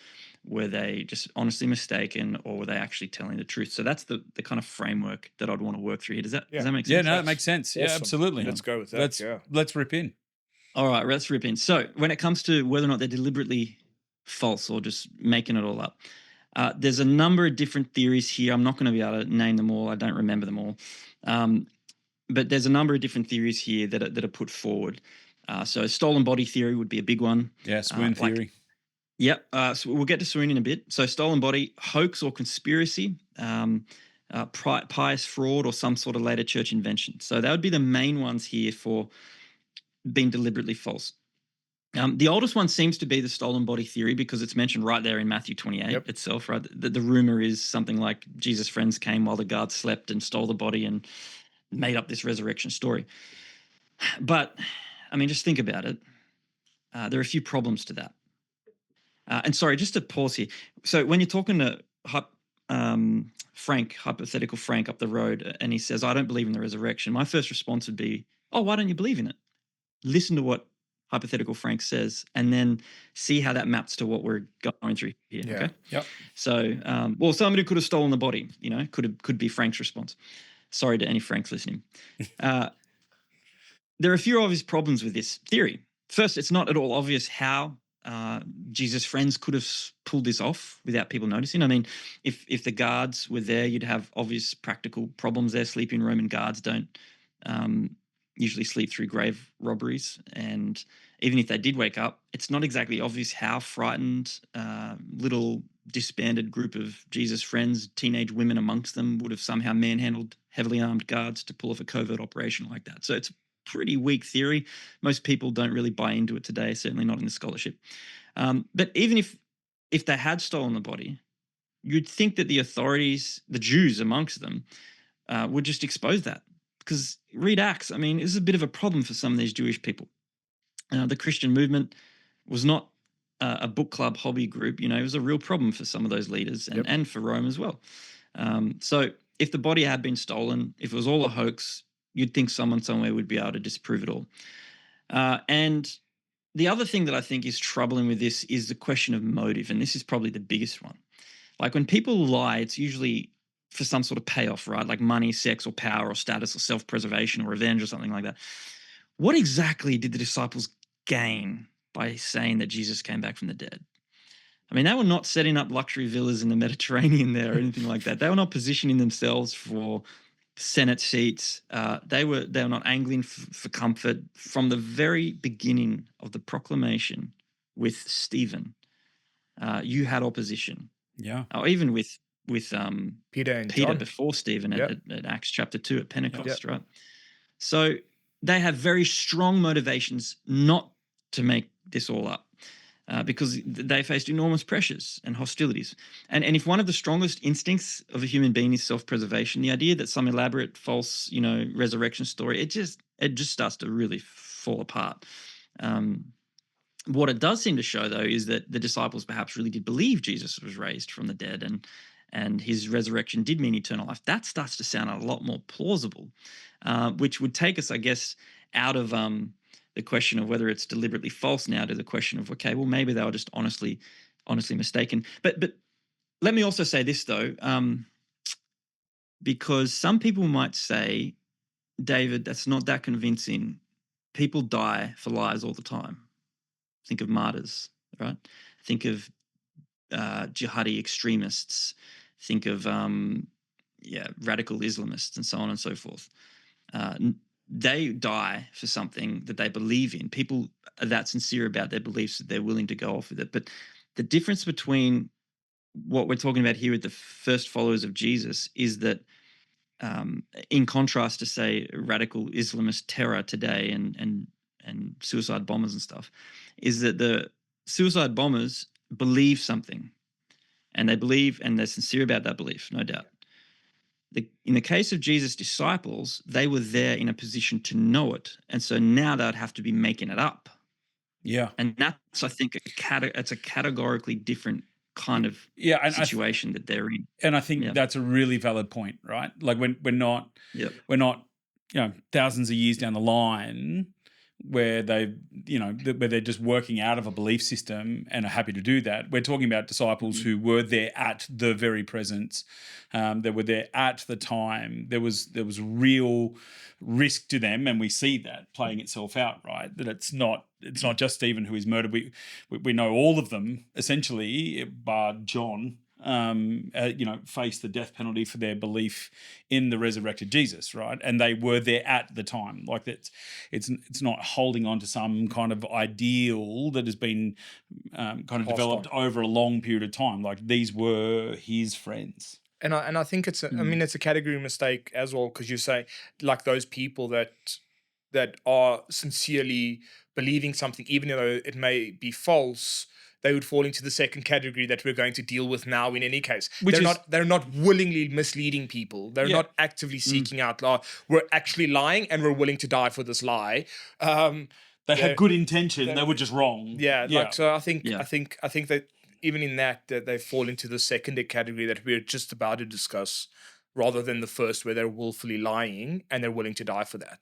Were they just honestly mistaken, or were they actually telling the truth? So that's the kind of framework that I'd want to work through here. Does that make sense? Yeah, no, that makes sense. Awesome. Yeah, absolutely. Let's go with that. Let's rip in. All right, let's rip in. So when it comes to whether or not they're deliberately false or just making it all up, there's a number of different theories here. I'm not going to be able to name them all. I don't remember them all. But there's a number of different theories here that are put forward. So stolen body theory would be a big one. Yeah, swoon theory. Yep. So we'll get to swoon in a bit. So stolen body, hoax or conspiracy, pious fraud, or some sort of later church invention. So that would be the main ones here for being deliberately false. The oldest one seems to be the stolen body theory, because it's mentioned right there in Matthew 28 itself, right? The rumor is something like Jesus' friends came while the guards slept and stole the body and made up this resurrection story. But, I mean, just think about it. There are a few problems to that. And sorry, just to pause here. So when you're talking to hypothetical Frank up the road, and he says, I don't believe in the resurrection, my first response would be, oh, why don't you believe in it? Listen to what hypothetical Frank says, and then see how that maps to what we're going through here. Yeah. Okay. Yep. So, well, somebody could have stolen the body, could be Frank's response. Sorry to any Franks listening. There are a few obvious problems with this theory. First, it's not at all obvious how Jesus' friends could have pulled this off without people noticing. I mean, if the guards were there, you'd have obvious practical problems there. Sleeping Roman guards don't usually sleep through grave robberies. And even if they did wake up, it's not exactly obvious how frightened little disbanded group of Jesus' friends, teenage women amongst them, would have somehow manhandled heavily armed guards to pull off a covert operation like that. So it's pretty weak theory. Most people don't really buy into it today, certainly not in the scholarship. But even if they had stolen the body, you'd think that the authorities, the Jews amongst them, would just expose that. Because read Acts, I mean, this is a bit of a problem for some of these Jewish people. The Christian movement was not a book club hobby group. It was a real problem for some of those leaders and for Rome as well. So if the body had been stolen, if it was all a hoax, you'd think someone somewhere would be able to disprove it all. And the other thing that I think is troubling with this is the question of motive. And this is probably the biggest one. Like when people lie, it's usually for some sort of payoff, right? Like money, sex, or power, or status, or self-preservation, or revenge, or something like that. What exactly did the disciples gain by saying that Jesus came back from the dead? I mean, they were not setting up luxury villas in the Mediterranean there or anything like that. They were not positioning themselves for Senate seats. They were not angling for comfort. From the very beginning of the proclamation with Stephen, you had opposition. Yeah. Or even with Peter John. Before Stephen at Acts chapter 2 at Pentecost, right? So they have very strong motivations not to make this all up. Because they faced enormous pressures and hostilities. And if one of the strongest instincts of a human being is self-preservation, the idea that some elaborate false, resurrection story, it just starts to really fall apart. What it does seem to show, though, is that the disciples perhaps really did believe Jesus was raised from the dead and his resurrection did mean eternal life. That starts to sound a lot more plausible, which would take us, I guess, out of the question of whether it's deliberately false now to the question of, okay, well, maybe they were just honestly mistaken. But let me also say this, though, because some people might say, David, that's not that convincing. People die for lies all the time. Think of martyrs, right? Think of jihadi extremists. Think of radical Islamists and so on and so forth. They die for something that they believe in. People are that sincere about their beliefs that they're willing to go off with it. But the difference between what we're talking about here with the first followers of Jesus is that, in contrast to, say, radical Islamist terror today and suicide bombers and stuff, is that the suicide bombers believe something, and they believe, and they're sincere about that belief, no doubt. In the case of Jesus' disciples, they were there in a position to know it, and so now they'd have to be making it up. Yeah, and that's, I think, it's a categorically different kind of situation that they're in. And I think that's a really valid point, right? Like we're not thousands of years down the line where where they're just working out of a belief system and are happy to do that. We're talking about disciples who were there at the very presence. They were there at the time. There was real risk to them, and we see that playing itself out, right? That it's not just Stephen who is murdered. We know all of them essentially, bar John, face the death penalty for their belief in the resurrected Jesus, right? And they were there at the time. Like that, it's not holding on to some kind of ideal that has been kind of developed over a long period of time. Like these were his friends. And I think it's a category mistake as well, because you say like those people that are sincerely believing something, even though it may be false, they would fall into the second category that we're going to deal with now in any case. They're not willingly misleading people. They're not actively seeking out lie. We're actually lying and we're willing to die for this lie. They had good intention. They were just wrong. So I think that even in that they fall into the secondary category that we're just about to discuss, rather than the first where they're willfully lying and they're willing to die for that.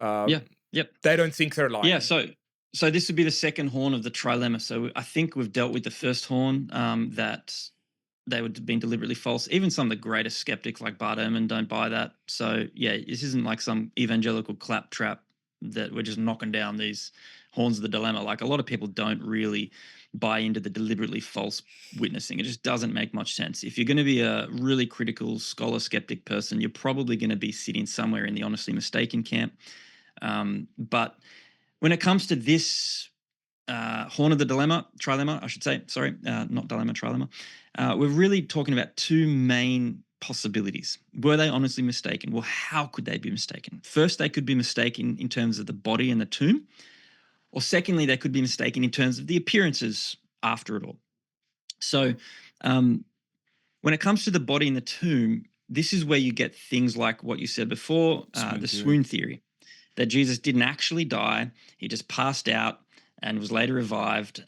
Yep. They don't think they're lying. Yeah. So this would be the second horn of the trilemma. So I think we've dealt with the first horn, that they would have been deliberately false. Even some of the greatest skeptics like Bart Ehrman don't buy that. So yeah, this isn't like some evangelical claptrap that we're just knocking down these horns of the dilemma. Like, a lot of people don't really buy into the deliberately false witnessing. It just doesn't make much sense. If you're going to be a really critical scholar skeptic person, you're probably going to be sitting somewhere in the honestly mistaken camp. But when it comes to this horn of the trilemma, I should say, sorry, not dilemma, trilemma, we're really talking about two main possibilities. Were they honestly mistaken? Well, how could they be mistaken? First, they could be mistaken in terms of the body and the tomb. Or secondly, they could be mistaken in terms of the appearances after it all. So when it comes to the body and the tomb, this is where you get things like what you said before, the swoon theory, that Jesus didn't actually die. He just passed out and was later revived.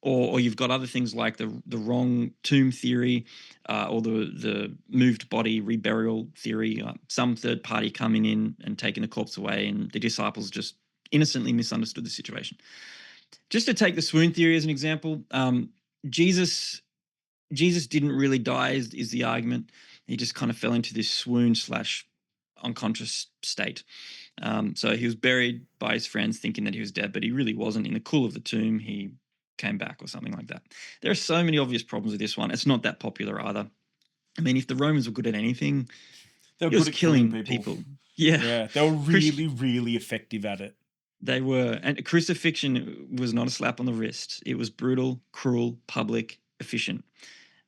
Or you've got other things like the wrong tomb theory, or the moved body reburial theory, some third party coming in and taking the corpse away, and the disciples just innocently misunderstood the situation. Just to take the swoon theory as an example, Jesus didn't really die is the argument. He just kind of fell into this swoon / unconscious state. So he was buried by his friends thinking that he was dead, but he really wasn't. In the cool of the tomb, he came back or something like that. There are so many obvious problems with this one. It's not that popular either. I mean, if the Romans were good at anything, they were good at killing people. Yeah, they were really, really effective at it. They were. And crucifixion was not a slap on the wrist. It was brutal, cruel, public, efficient.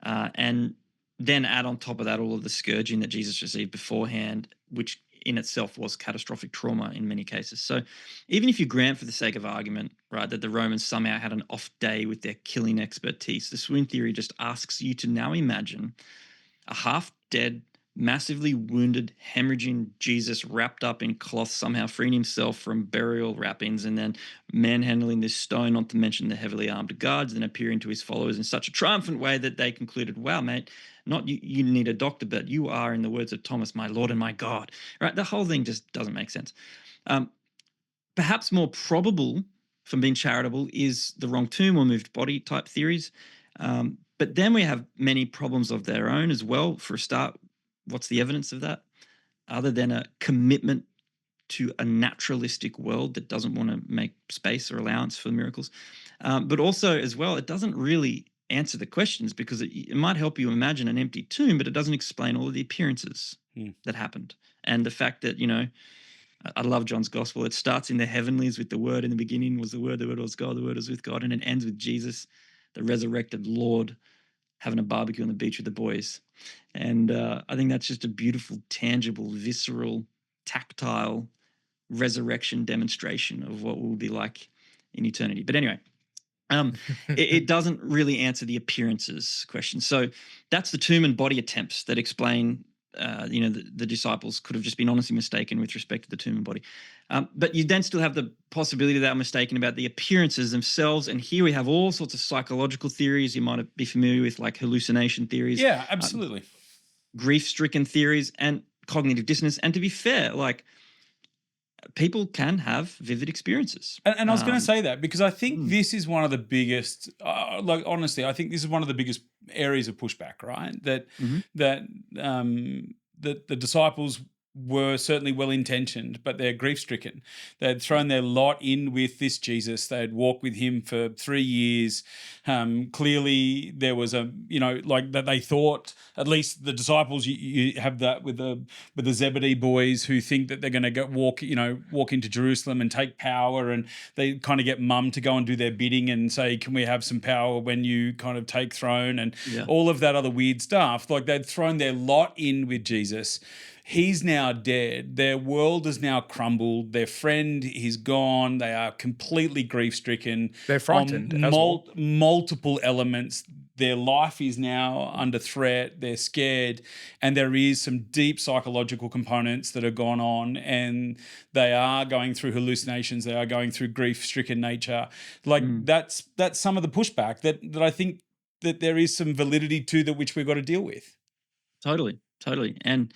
And then add on top of that all of the scourging that Jesus received beforehand, which in itself was catastrophic trauma in many cases. So even if you grant, for the sake of argument, right, that the Romans somehow had an off day with their killing expertise, the swoon theory just asks you to now imagine a half-dead, massively wounded, hemorrhaging Jesus wrapped up in cloth, somehow freeing himself from burial wrappings, and then manhandling this stone, not to mention the heavily armed guards, then appearing to his followers in such a triumphant way that they concluded, wow, mate, not you need a doctor, but you are, in the words of Thomas, my Lord and my God. Right? The whole thing just doesn't make sense. Perhaps more probable, from being charitable, is the wrong tomb or moved body type theories. But then we have many problems of their own as well. For a start, what's the evidence of that? Other than a commitment to a naturalistic world that doesn't want to make space or allowance for miracles. But also as well, it doesn't really answer the questions, because it might help you imagine an empty tomb, but it doesn't explain all of the appearances that happened. And the fact that, I love John's gospel. It starts in the heavenlies with the Word. In the beginning was the Word was God, the Word was with God. And it ends with Jesus, the resurrected Lord, having a barbecue on the beach with the boys. And I think that's just a beautiful, tangible, visceral, tactile resurrection demonstration of what will be like in eternity. But anyway, it doesn't really answer the appearances question. So that's the tomb and body attempts that explain, the disciples could have just been honestly mistaken with respect to the tomb and body. But you then still have the possibility that I'm mistaken about the appearances themselves. And here we have all sorts of psychological theories you might be familiar with, like hallucination theories. Yeah, absolutely. Grief-stricken theories and cognitive dissonance. And to be fair, like, people can have vivid experiences. And I was going to say that because I think this is one of the biggest, honestly, I think this is one of the biggest areas of pushback, right? That the disciples were certainly well-intentioned, but they're grief-stricken. They'd thrown their lot in with this Jesus. They'd walked with him for 3 years. Clearly, there was that they thought, at least the disciples, you have that with the Zebedee boys who think that they're going to walk into Jerusalem and take power, and they kind of get mum to go and do their bidding and say, can we have some power when you kind of take throne, and all of that other weird stuff. Like, they'd thrown their lot in with Jesus. he's now dead. Their world has now crumbled. Their friend is gone. They are completely grief-stricken. They're frightened as well. Multiple elements. Their life is now under threat. They're scared. And there is some deep psychological components that have gone on, and they are going through hallucinations. They are going through grief-stricken nature. Like that's some of the pushback that I think that there is some validity to, that which we've got to deal with. Totally. And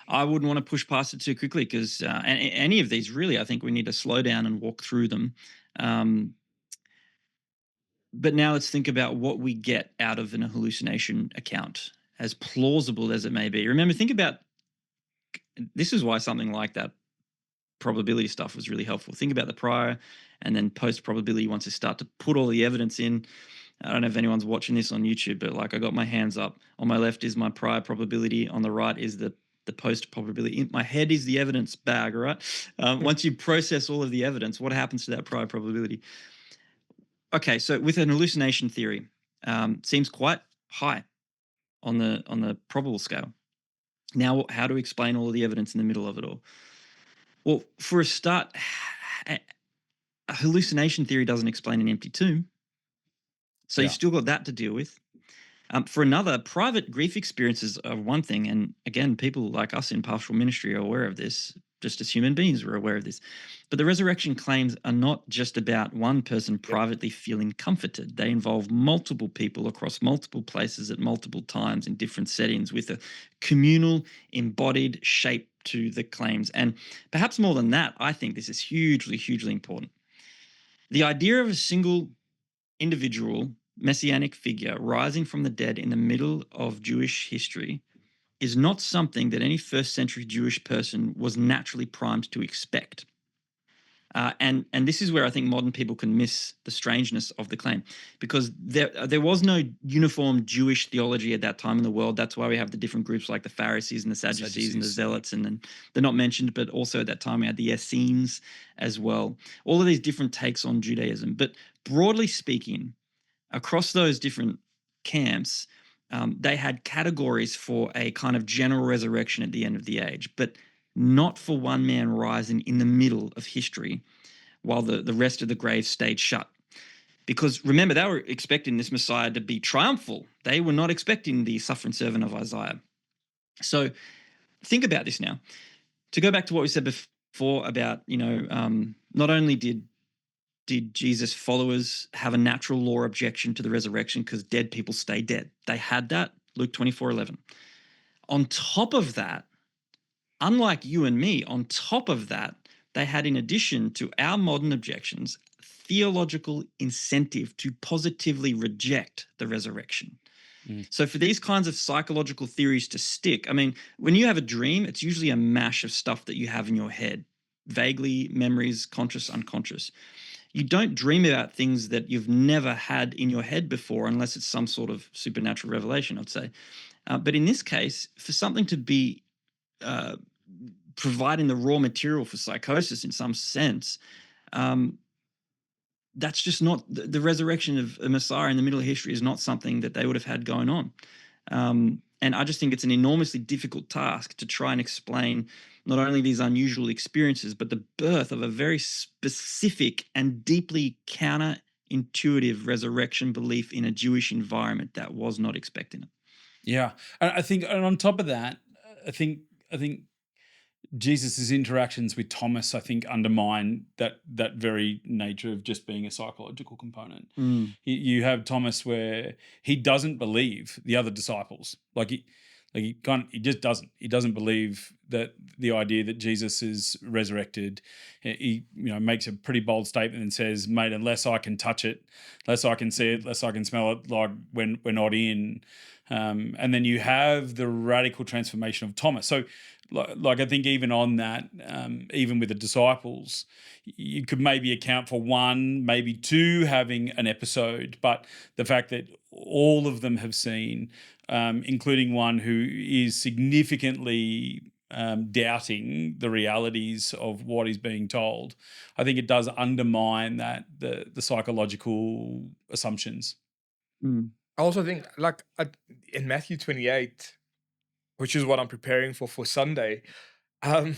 I wouldn't want to push past it too quickly, because any of these, really, I think we need to slow down and walk through them. But now let's think about what we get out of an hallucination account, as plausible as it may be. Remember, think about, this is why something like that probability stuff was really helpful. Think about the prior and then post probability once you start to put all the evidence in. I don't know if anyone's watching this on YouTube, but like, I got my hands up. On my left is my prior probability. On the right is the post probability. In my head is the evidence bag, right? Once you process all of the evidence, what happens to that prior probability? Okay, so with an hallucination theory, seems quite high on the probable scale. Now, how to explain all of the evidence in the middle of it all? Well, for a start, a hallucination theory doesn't explain an empty tomb. So you've still got that to deal with. For another, private grief experiences are one thing. And again, people like us in pastoral ministry are aware of this. Just as human beings, we're aware of this. But the resurrection claims are not just about one person privately feeling comforted. They involve multiple people across multiple places at multiple times in different settings, with a communal, embodied shape to the claims. And perhaps more than that, I think this is hugely, hugely important. The idea of a single individual messianic figure rising from the dead in the middle of Jewish history is not something that any first century Jewish person was naturally primed to expect. And this is where I think modern people can miss the strangeness of the claim, because there was no uniform Jewish theology at that time in the world. That's why we have the different groups like the Pharisees and the Sadducees and the Zealots, and then they're not mentioned, but also at that time we had the Essenes as well. All of these different takes on Judaism. But broadly speaking, across those different camps, they had categories for a kind of general resurrection at the end of the age, but not for one man rising in the middle of history while the rest of the grave stayed shut. Because remember, they were expecting this Messiah to be triumphal. They were not expecting the suffering servant of Isaiah. So think about this now. To go back to what we said before about, not only did Jesus' followers have a natural law objection to the resurrection because dead people stay dead. They had that, Luke 24:11. On top of that, unlike you and me, on top of that, they had, in addition to our modern objections, theological incentive to positively reject the resurrection. So for these kinds of psychological theories to stick, I mean, when you have a dream, it's usually a mash of stuff that you have in your head, vaguely memories, conscious, unconscious. You don't dream about things that you've never had in your head before, unless it's some sort of supernatural revelation, I'd say. But in this case, for something to be providing the raw material for psychosis in some sense, that's just not the resurrection of a Messiah in the middle of history is not something that they would have had going on. And I just think it's an enormously difficult task to try and explain not only these unusual experiences, but the birth of a very specific and deeply counterintuitive resurrection belief in a Jewish environment that was not expecting it. Yeah. And I think, and on top of that, I think Jesus's interactions with Thomas, I think, undermine that very nature of just being a psychological component. You have Thomas where he doesn't believe the other disciples. He just doesn't. He doesn't believe that the idea that Jesus is resurrected. He makes a pretty bold statement and says, "Mate, unless I can touch it, unless I can see it, unless I can smell it, like we're not in." And then you have the radical transformation of Thomas. So, I think even on that, even with the disciples, you could maybe account for one, maybe two having an episode, but the fact that all of them have seen, including one who is significantly doubting the realities of what is being told, I think it does undermine the psychological assumptions. I also think, in Matthew 28, which is what I'm preparing for Sunday. Um,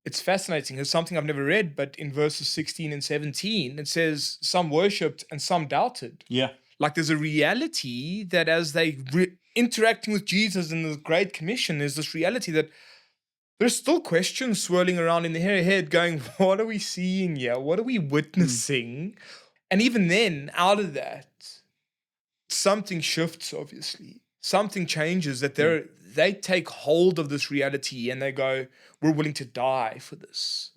it's fascinating. It's something I've never read, but in verses 16 and 17, it says some worshipped and some doubted. Yeah. Like there's a reality that as they interacting with Jesus in the Great Commission, there's this reality that there's still questions swirling around in their head going, what are we seeing here? What are we witnessing? And even then, out of that, something shifts, obviously. Something changes, that they take hold of this reality and they go, we're willing to die for this.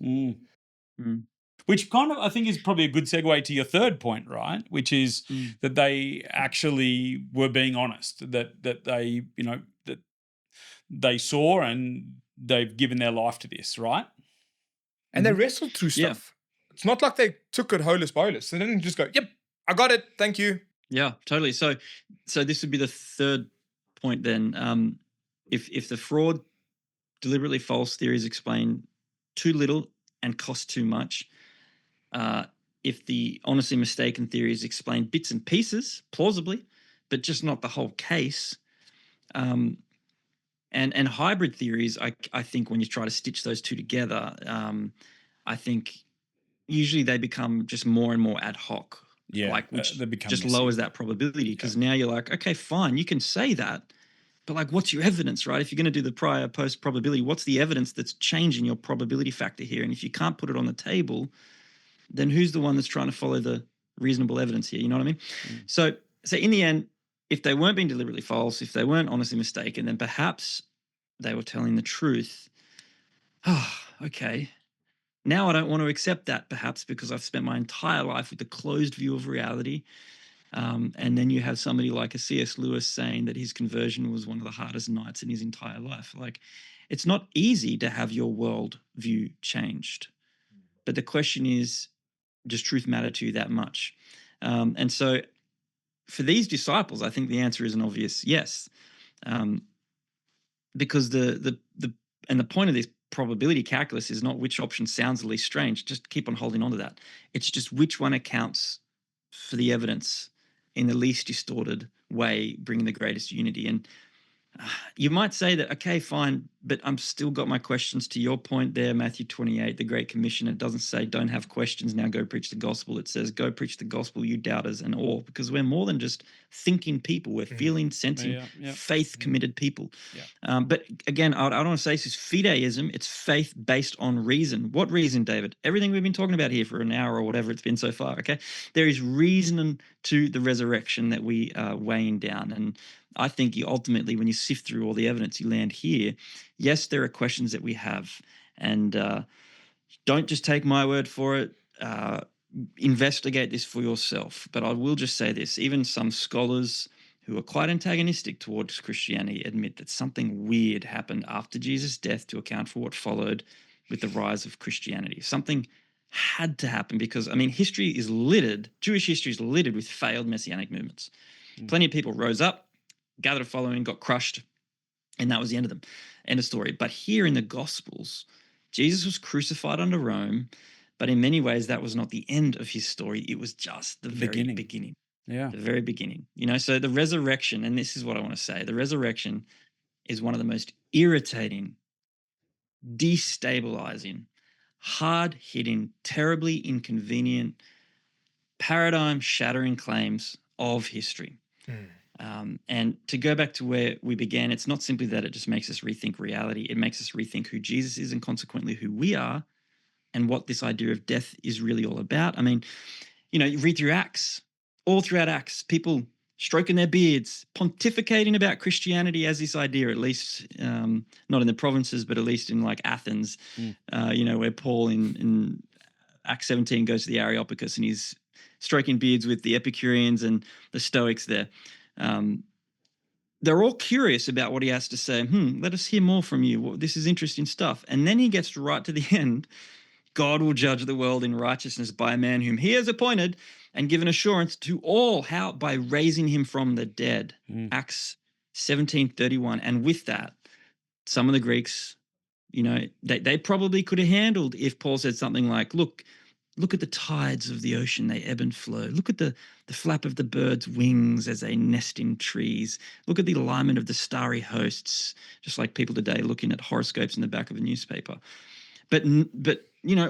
Which kind of, I think, is probably a good segue to your third point, right? Which is that they actually were being honest, that they, that they saw and they've given their life to this, right? And they wrestled through stuff. It's not like they took it holus bolus. They didn't just go, yep, I got it, thank you. Yeah, totally. So this would be the third point then. If the fraud, deliberately false theories explain too little and cost too much, if the honestly mistaken theories explain bits and pieces, plausibly, but just not the whole case, and hybrid theories, I think when you try to stitch those two together, I think usually they become just more and more ad hoc. Yeah, which they become just messy. lowers that probability, because now you're like, okay, fine, you can say that, but like, what's your evidence, right? If you're going to do the prior post probability, what's the evidence that's changing your probability factor here? And if you can't put it on the table, then who's the one that's trying to follow the reasonable evidence here? You know what I mean? So in the end, if they weren't being deliberately false, if they weren't honestly mistaken, then perhaps they were telling the truth. Oh, okay. Now I don't want to accept that, perhaps because I've spent my entire life with the closed view of reality. And then you have somebody like a C.S. Lewis saying that his conversion was one of the hardest nights in his entire life. Like, it's not easy to have your world view changed. But the question is, does truth matter to you that much? And so for these disciples, I think the answer is an obvious yes. Because the point of this probability calculus is not which option sounds the least strange. Just keep on holding on to that. It's just which one accounts for the evidence in the least distorted way, bringing the greatest unity. And you might say that, okay, fine, but I'm still got my questions. To your point there, Matthew 28, the Great Commission, it doesn't say don't have questions, now go preach the gospel. It says go preach the gospel, you doubters and all, because we're more than just thinking people. We're feeling, sensing, faith-committed people. But again, I don't want to say this is fideism. It's faith based on reason. What reason, David? Everything we've been talking about here for an hour or whatever it's been so far, okay? There is reason to the resurrection that we are weighing down. And I think you ultimately, when you sift through all the evidence, you land here. Yes, there are questions that we have, and don't just take my word for it. Investigate this for yourself. But I will just say this: even some scholars who are quite antagonistic towards Christianity admit that something weird happened after Jesus' death to account for what followed with the rise of Christianity. Something had to happen because, Jewish history is littered with failed messianic movements. Plenty of people rose up, gathered a following, got crushed, and that was the end of them. End of story. But here in the Gospels, Jesus was crucified under Rome, but in many ways that was not the end of his story. It was just the very beginning. Yeah. The very beginning. So the resurrection, and this is what I want to say, the resurrection is one of the most irritating, destabilizing, hard-hitting, terribly inconvenient, paradigm-shattering claims of history. And to go back to where we began, it's not simply that it just makes us rethink reality. It makes us rethink who Jesus is and consequently who we are and what this idea of death is really all about. You read through Acts, all throughout Acts, people stroking their beards, pontificating about Christianity as this idea, at least not in the provinces, but at least in like Athens, where Paul in Acts 17 goes to the Areopagus and he's stroking beards with the Epicureans and the Stoics there. They're all curious about what he has to say. Let us hear more from you. Well, this is interesting stuff. And then he gets right to the end. God will judge the world in righteousness by a man whom he has appointed and given assurance to all. How? By raising him from the dead. Acts 17:31. And with that, some of the Greeks, they probably could have handled if Paul said something like, look, Look at the tides of the ocean, they ebb and flow. Look at the flap of the bird's wings as they nest in trees. Look at the alignment of the starry hosts, just like people today looking at horoscopes in the back of a newspaper. But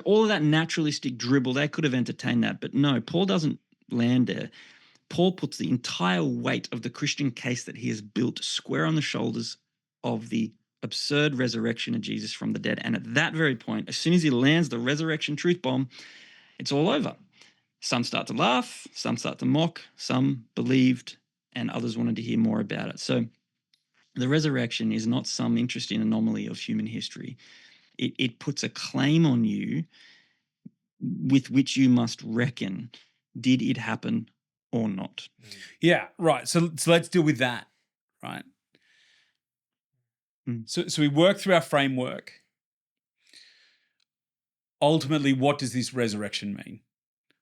all of that naturalistic dribble, they could have entertained that. But no, Paul doesn't land there. Paul puts the entire weight of the Christian case that he has built square on the shoulders of the absurd resurrection of Jesus from the dead. And at that very point, as soon as he lands the resurrection truth bomb, it's all over. Some start to laugh, some start to mock, some believed, and others wanted to hear more about it. So the resurrection is not some interesting anomaly of human history. It puts a claim on you with which you must reckon. Did it happen or not? Yeah, right. So let's deal with that, right? So we work through our framework. Ultimately, what does this resurrection mean?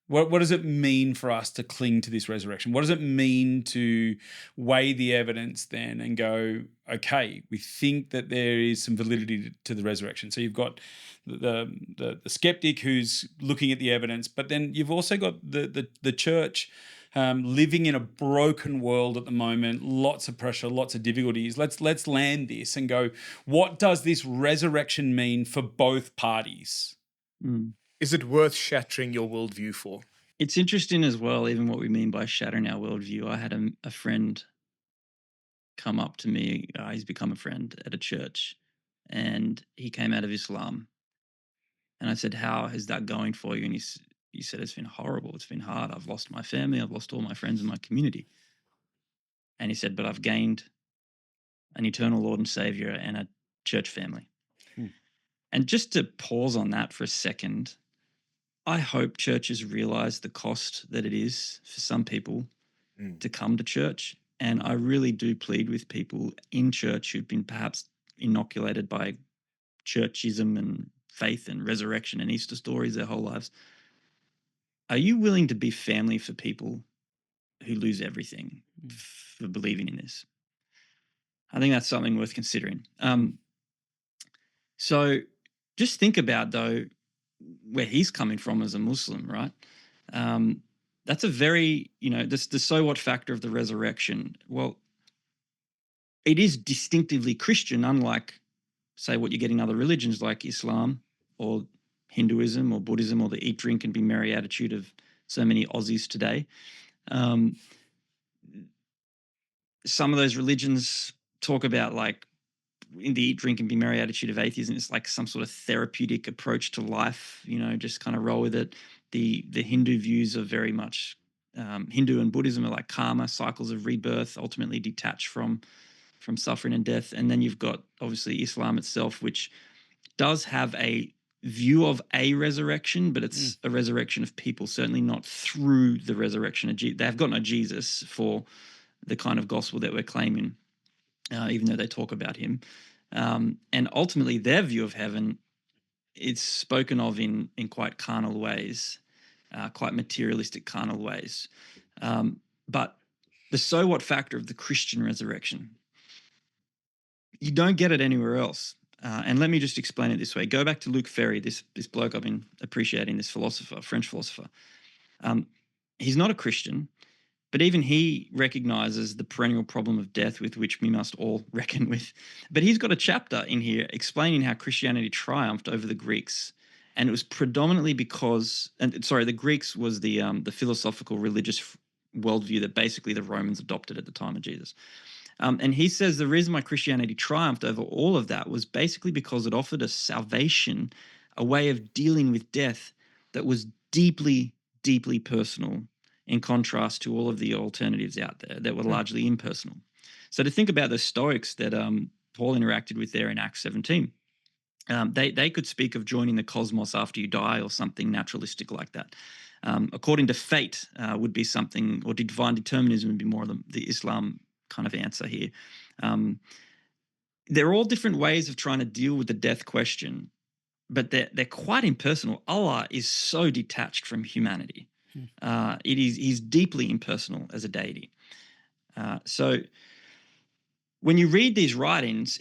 What does it mean for us to cling to this resurrection? What does it mean to weigh the evidence then and go, okay, we think that there is some validity to the resurrection. So you've got the skeptic who's looking at the evidence, but then you've also got the church living in a broken world at the moment, lots of pressure, lots of difficulties. Let's land this and go, what does this resurrection mean for both parties? Is it worth shattering your worldview for? It's interesting as well, even what we mean by shattering our worldview. I had a friend come up to me. He's become a friend at a church, and he came out of Islam. And I said, how is that going for you? And he said, it's been horrible. It's been hard. I've lost my family. I've lost all my friends in my community. And he said, but I've gained an eternal Lord and Savior and a church family. And just to pause on that for a second, I hope churches realize the cost that it is for some people to come to church. And I really do plead with people in church who've been perhaps inoculated by churchism and faith and resurrection and Easter stories their whole lives. Are you willing to be family for people who lose everything for believing in this? I think that's something worth considering. So just think about, though, where he's coming from as a Muslim, right? That's a very, the so what factor of the resurrection. Well, it is distinctively Christian, unlike, say, what you get in other religions like Islam or Hinduism or Buddhism or the eat, drink, and be merry attitude of so many Aussies today. Some of those religions talk about, like, in the eat, drink, and be merry attitude of atheism, it's like some sort of therapeutic approach to life, just kind of roll with it. The Hindu views are very much, Hindu and Buddhism are like karma, cycles of rebirth, ultimately detached from suffering and death. And then you've got, obviously, Islam itself, which does have a view of a resurrection, but it's a resurrection of people, certainly not through the resurrection of Jesus. They have got no Jesus for the kind of gospel that we're claiming. Even though they talk about him. And ultimately their view of heaven, it's spoken of in quite carnal ways, quite materialistic carnal ways. But the so what factor of the Christian resurrection, you don't get it anywhere else. And let me just explain it this way. Go back to Luc Ferry, this bloke I've been appreciating, this philosopher, French philosopher. He's not a Christian, but even he recognizes the perennial problem of death with which we must all reckon with. But he's got a chapter in here explaining how Christianity triumphed over the Greeks. And it was predominantly because, the Greeks was the philosophical religious worldview that basically the Romans adopted at the time of Jesus. And he says the reason why Christianity triumphed over all of that was basically because it offered a salvation, a way of dealing with death that was deeply, deeply personal, in contrast to all of the alternatives out there that were largely impersonal. So to think about the Stoics that Paul interacted with there in Acts 17, they could speak of joining the cosmos after you die or something naturalistic like that. According to fate would be something, or divine determinism would be more of the Islam kind of answer here. They're all different ways of trying to deal with the death question, but they're quite impersonal. Allah is so detached from humanity. He's deeply impersonal as a deity. So when you read these writings,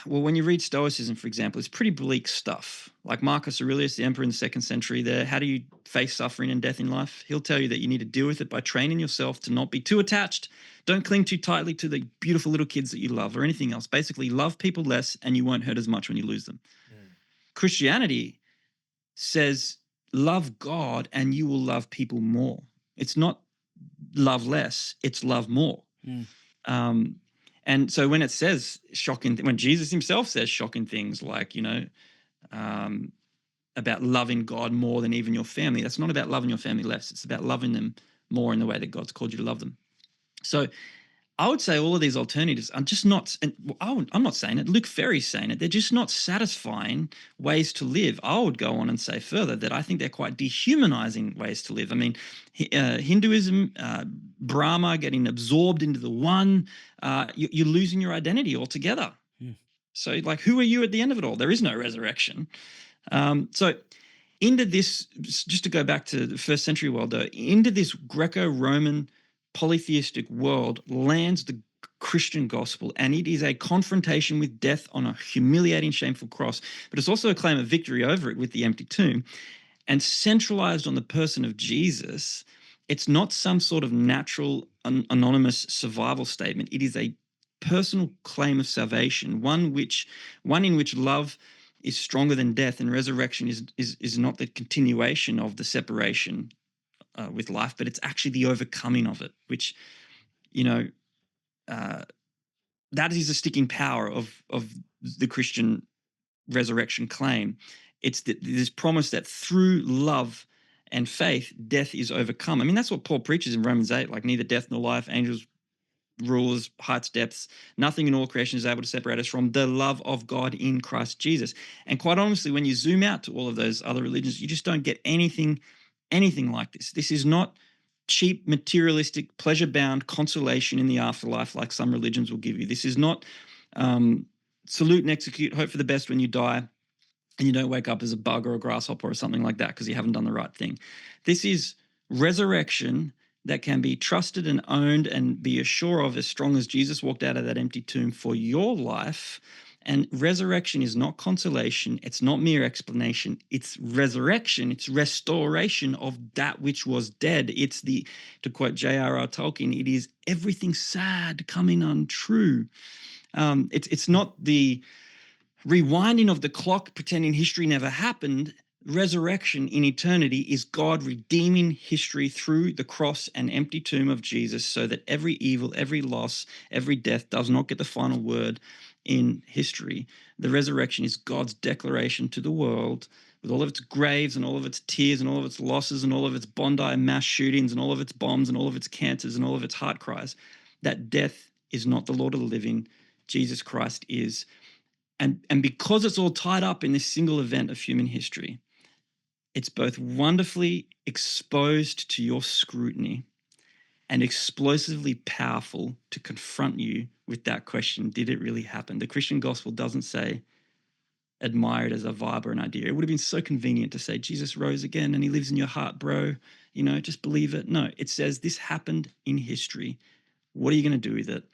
well, when you read Stoicism, for example, it's pretty bleak stuff. Like Marcus Aurelius, the emperor in the 2nd century there, how do you face suffering and death in life? He'll tell you that you need to deal with it by training yourself to not be too attached. Don't cling too tightly to the beautiful little kids that you love or anything else. Basically, love people less and you won't hurt as much when you lose them. Christianity says love God and you will love people more. It's not love less, it's love more. And so when it says shocking, when Jesus himself says shocking things like, about loving God more than even your family, that's not about loving your family less. It's about loving them more in the way that God's called you to love them. So I would say all of these alternatives are just not, and I'm not saying it, Luke Ferry's saying it, they're just not satisfying ways to live. I would go on and say further that I think they're quite dehumanizing ways to live. I mean, Hinduism, Brahma, getting absorbed into the one, you're losing your identity altogether. So like, who are you at the end of it all? There is no resurrection. So into this, just to go back to the 1st century world though, into this Greco-Roman polytheistic world lands the Christian gospel, and it is a confrontation with death on a humiliating, shameful cross, but it's also a claim of victory over it with the empty tomb. And centralized on the person of Jesus, it's not some sort of natural, anonymous survival statement. It is a personal claim of salvation, one in which love is stronger than death, and resurrection is not the continuation of the separation with life, but it's actually the overcoming of it, which, that is the sticking power of the Christian resurrection claim. It's this promise that through love and faith, death is overcome. I mean, that's what Paul preaches in Romans 8, like neither death nor life, angels, rulers, heights, depths, nothing in all creation is able to separate us from the love of God in Christ Jesus. And quite honestly, when you zoom out to all of those other religions, you just don't get anything like this. This is not cheap, materialistic, pleasure-bound consolation in the afterlife like some religions will give you. This is not salute and execute, hope for the best when you die, and you don't wake up as a bug or a grasshopper or something like that because you haven't done the right thing. This is resurrection that can be trusted and owned and be assured of as strong as Jesus walked out of that empty tomb for your life. And resurrection is not consolation. It's not mere explanation. It's resurrection. It's restoration of that which was dead. It's to quote J.R.R. Tolkien, it is everything sad coming untrue. It's not the rewinding of the clock, pretending history never happened. Resurrection in eternity is God redeeming history through the cross and empty tomb of Jesus so that every evil, every loss, every death does not get the final word in history. The resurrection is God's declaration to the world, with all of its graves and all of its tears and all of its losses and all of its Bondi mass shootings and all of its bombs and all of its cancers and all of its heart cries, that death is not the Lord of the living. Jesus Christ is. And because it's all tied up in this single event of human history, it's both wonderfully exposed to your scrutiny and explosively powerful to confront you with that question, did it really happen? The Christian gospel doesn't say, admire it as a vibe or an idea. It would have been so convenient to say, Jesus rose again and he lives in your heart, bro. Just believe it. No, it says this happened in history. What are you going to do with it?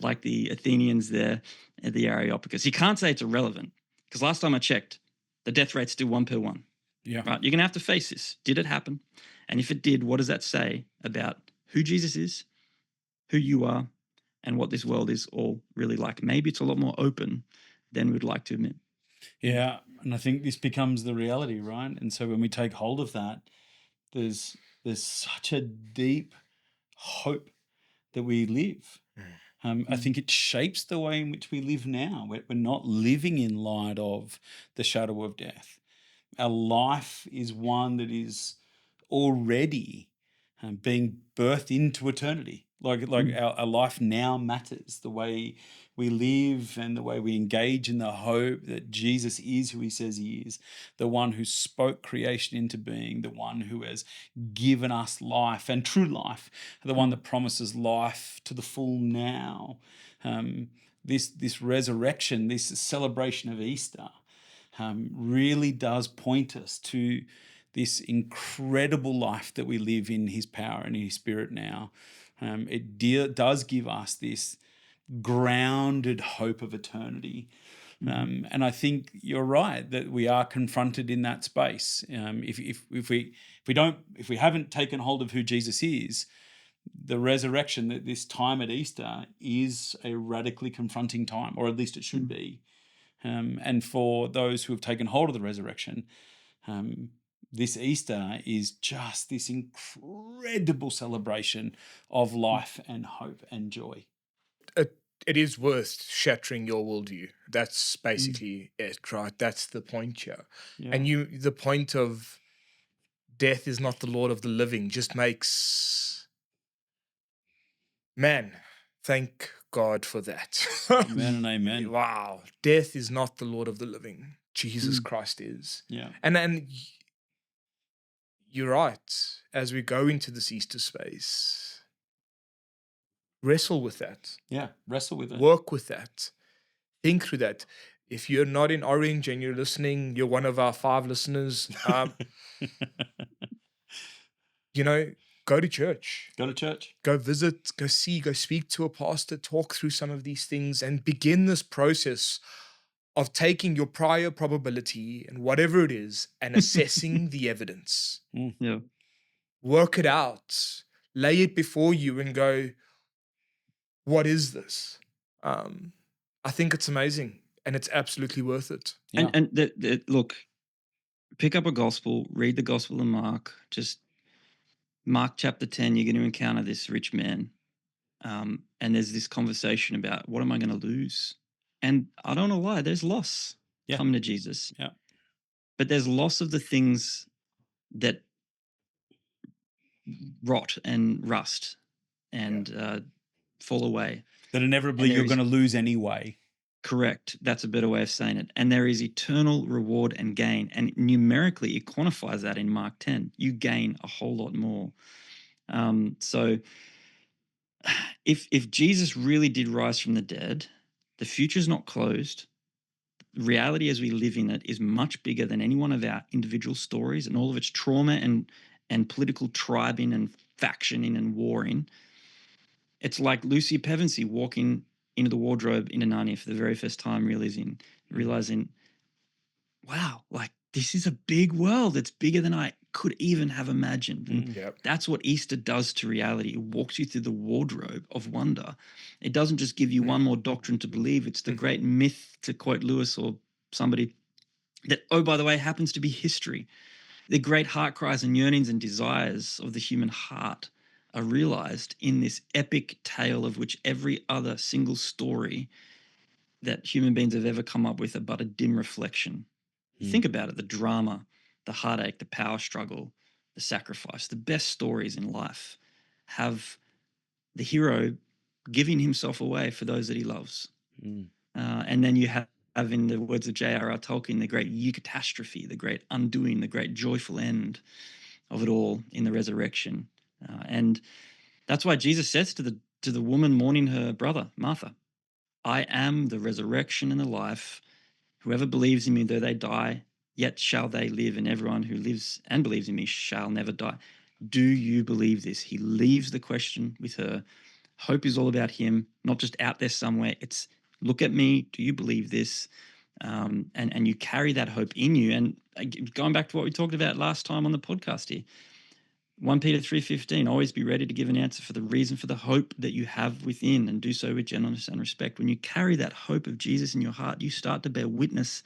Like the Athenians there at the Areopagus. You can't say it's irrelevant because last time I checked, the death rate's still 1 per 1. Yeah. Right. You're going to have to face this. Did it happen? And if it did, what does that say about who Jesus is, who you are, and what this world is all really like? Maybe it's a lot more open than we'd like to admit. Yeah. And I think this becomes the reality, right? And so when we take hold of that, there's such a deep hope that we live. I think it shapes the way in which we live now. We're not living in light of the shadow of death. Our life is one that is already being birthed into eternity. Like our life now matters. The way we live and the way we engage in the hope that Jesus is who he says he is, the one who spoke creation into being, the one who has given us life and true life, the one that promises life to the full now. This resurrection, this celebration of Easter, really does point us to this incredible life that we live in his power and in his spirit now. It does give us this grounded hope of eternity. And I think you're right that we are confronted in that space. If we haven't taken hold of who Jesus is, the resurrection, that this time at Easter is a radically confronting time, or at least it should be. And for those who have taken hold of the resurrection, this Easter is just this incredible celebration of life and hope and joy. It is worth shattering your worldview. That's basically it, right? That's the point here. Yeah. And the point of death is not the Lord of the living just makes, man, thank God for that. Amen and amen. Wow. Death is not the Lord of the living. Jesus Christ is. Yeah. And you're right. As we go into this Easter space, wrestle with that. Yeah, wrestle with it. Work with that. Think through that. If you're not in Orange and you're listening, you're one of our 5 listeners. Go to church. Go to church. Go visit, go see, go speak to a pastor, talk through some of these things, and begin this process of taking your prior probability and whatever it is and assessing the evidence. Yeah. Work it out. Lay it before you and go, what is this? I think it's amazing and it's absolutely worth it. Yeah. And look, pick up a gospel, read the Gospel of Mark, just Mark chapter 10, you're going to encounter this rich man. And there's this conversation about, what am I going to lose? And I don't know why, there's loss coming to Jesus. Yeah. But there's loss of the things that rot and rust and fall away. That inevitably you're going to lose anyway. Correct. That's a better way of saying it. And there is eternal reward and gain. And numerically, it quantifies that in Mark 10. You gain a whole lot more. So if Jesus really did rise from the dead, the future's not closed. Reality as we live in it is much bigger than any one of our individual stories and all of its trauma and political tribing and factioning and warring. It's like Lucy Pevensey walking into the wardrobe in Narnia for the very first time, realizing, wow, like this is a big world. It's bigger than I could even have imagined. And that's what Easter does to reality. It walks you through the wardrobe of wonder. It doesn't just give you one more doctrine to believe. It's the great myth, to quote Lewis or somebody, that, oh, by the way, happens to be history. The great heart cries and yearnings and desires of the human heart are realized in this epic tale of which every other single story that human beings have ever come up with are but a dim reflection. Think about it, the drama, the heartache, the power struggle, the sacrifice. The best stories in life have the hero giving himself away for those that he loves. And then you have, in the words of J.R.R. Tolkien, the great eucatastrophe, the great undoing, the great joyful end of it all in the resurrection. And that's why Jesus says to the woman mourning her brother, Martha, I am the resurrection and the life. Whoever believes in me, though they die, yet shall they live, and everyone who lives and believes in me shall never die. Do you believe this? He leaves the question with her. Hope is all about him, not just out there somewhere. It's look at me. Do you believe this? And you carry that hope in you. And going back to what we talked about last time on the podcast here, 1 Peter 3:15, always be ready to give an answer for the reason for the hope that you have within, and do so with gentleness and respect. When you carry that hope of Jesus in your heart, you start to bear witness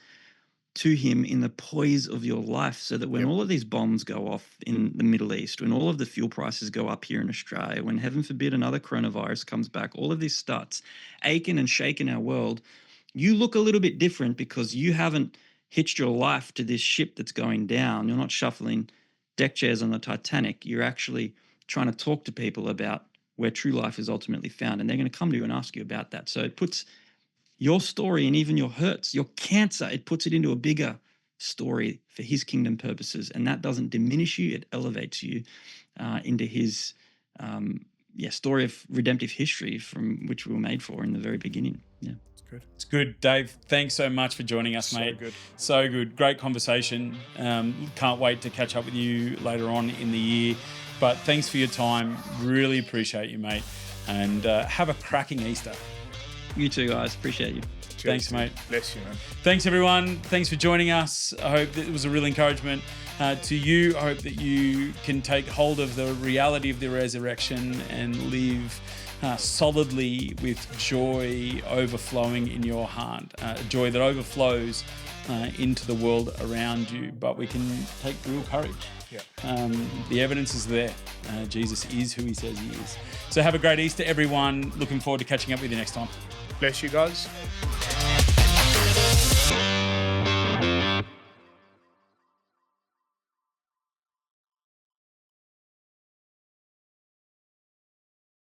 to him in the poise of your life, so that when all of these bombs go off in the Middle East, when all of the fuel prices go up here in Australia, when heaven forbid another coronavirus comes back, all of this starts aching and shaking our world, you look a little bit different because you haven't hitched your life to this ship that's going down. You're not shuffling deck chairs on the Titanic. You're actually trying to talk to people about where true life is ultimately found, and they're going to come to you and ask you about that. So it puts your story and even your hurts, your cancer, it puts it into a bigger story for his kingdom purposes, and that doesn't diminish you, it elevates you into his story of redemptive history from which we were made for in the very beginning. It's good. Dave, thanks so much for joining us, mate. So good. Great conversation. Can't wait to catch up with you later on in the year. But thanks for your time. Really appreciate you, mate. And have a cracking Easter. You too, guys. Appreciate you. Thanks, mate. Bless you, man. Thanks, everyone. Thanks for joining us. I hope that it was a real encouragement to you. I hope that you can take hold of the reality of the resurrection and live solidly with joy overflowing in your heart, a joy that overflows into the world around you. But we can take real courage. Yeah. The evidence is there. Jesus is who he says he is. So have a great Easter, everyone. Looking forward to catching up with you next time. Bless you, guys.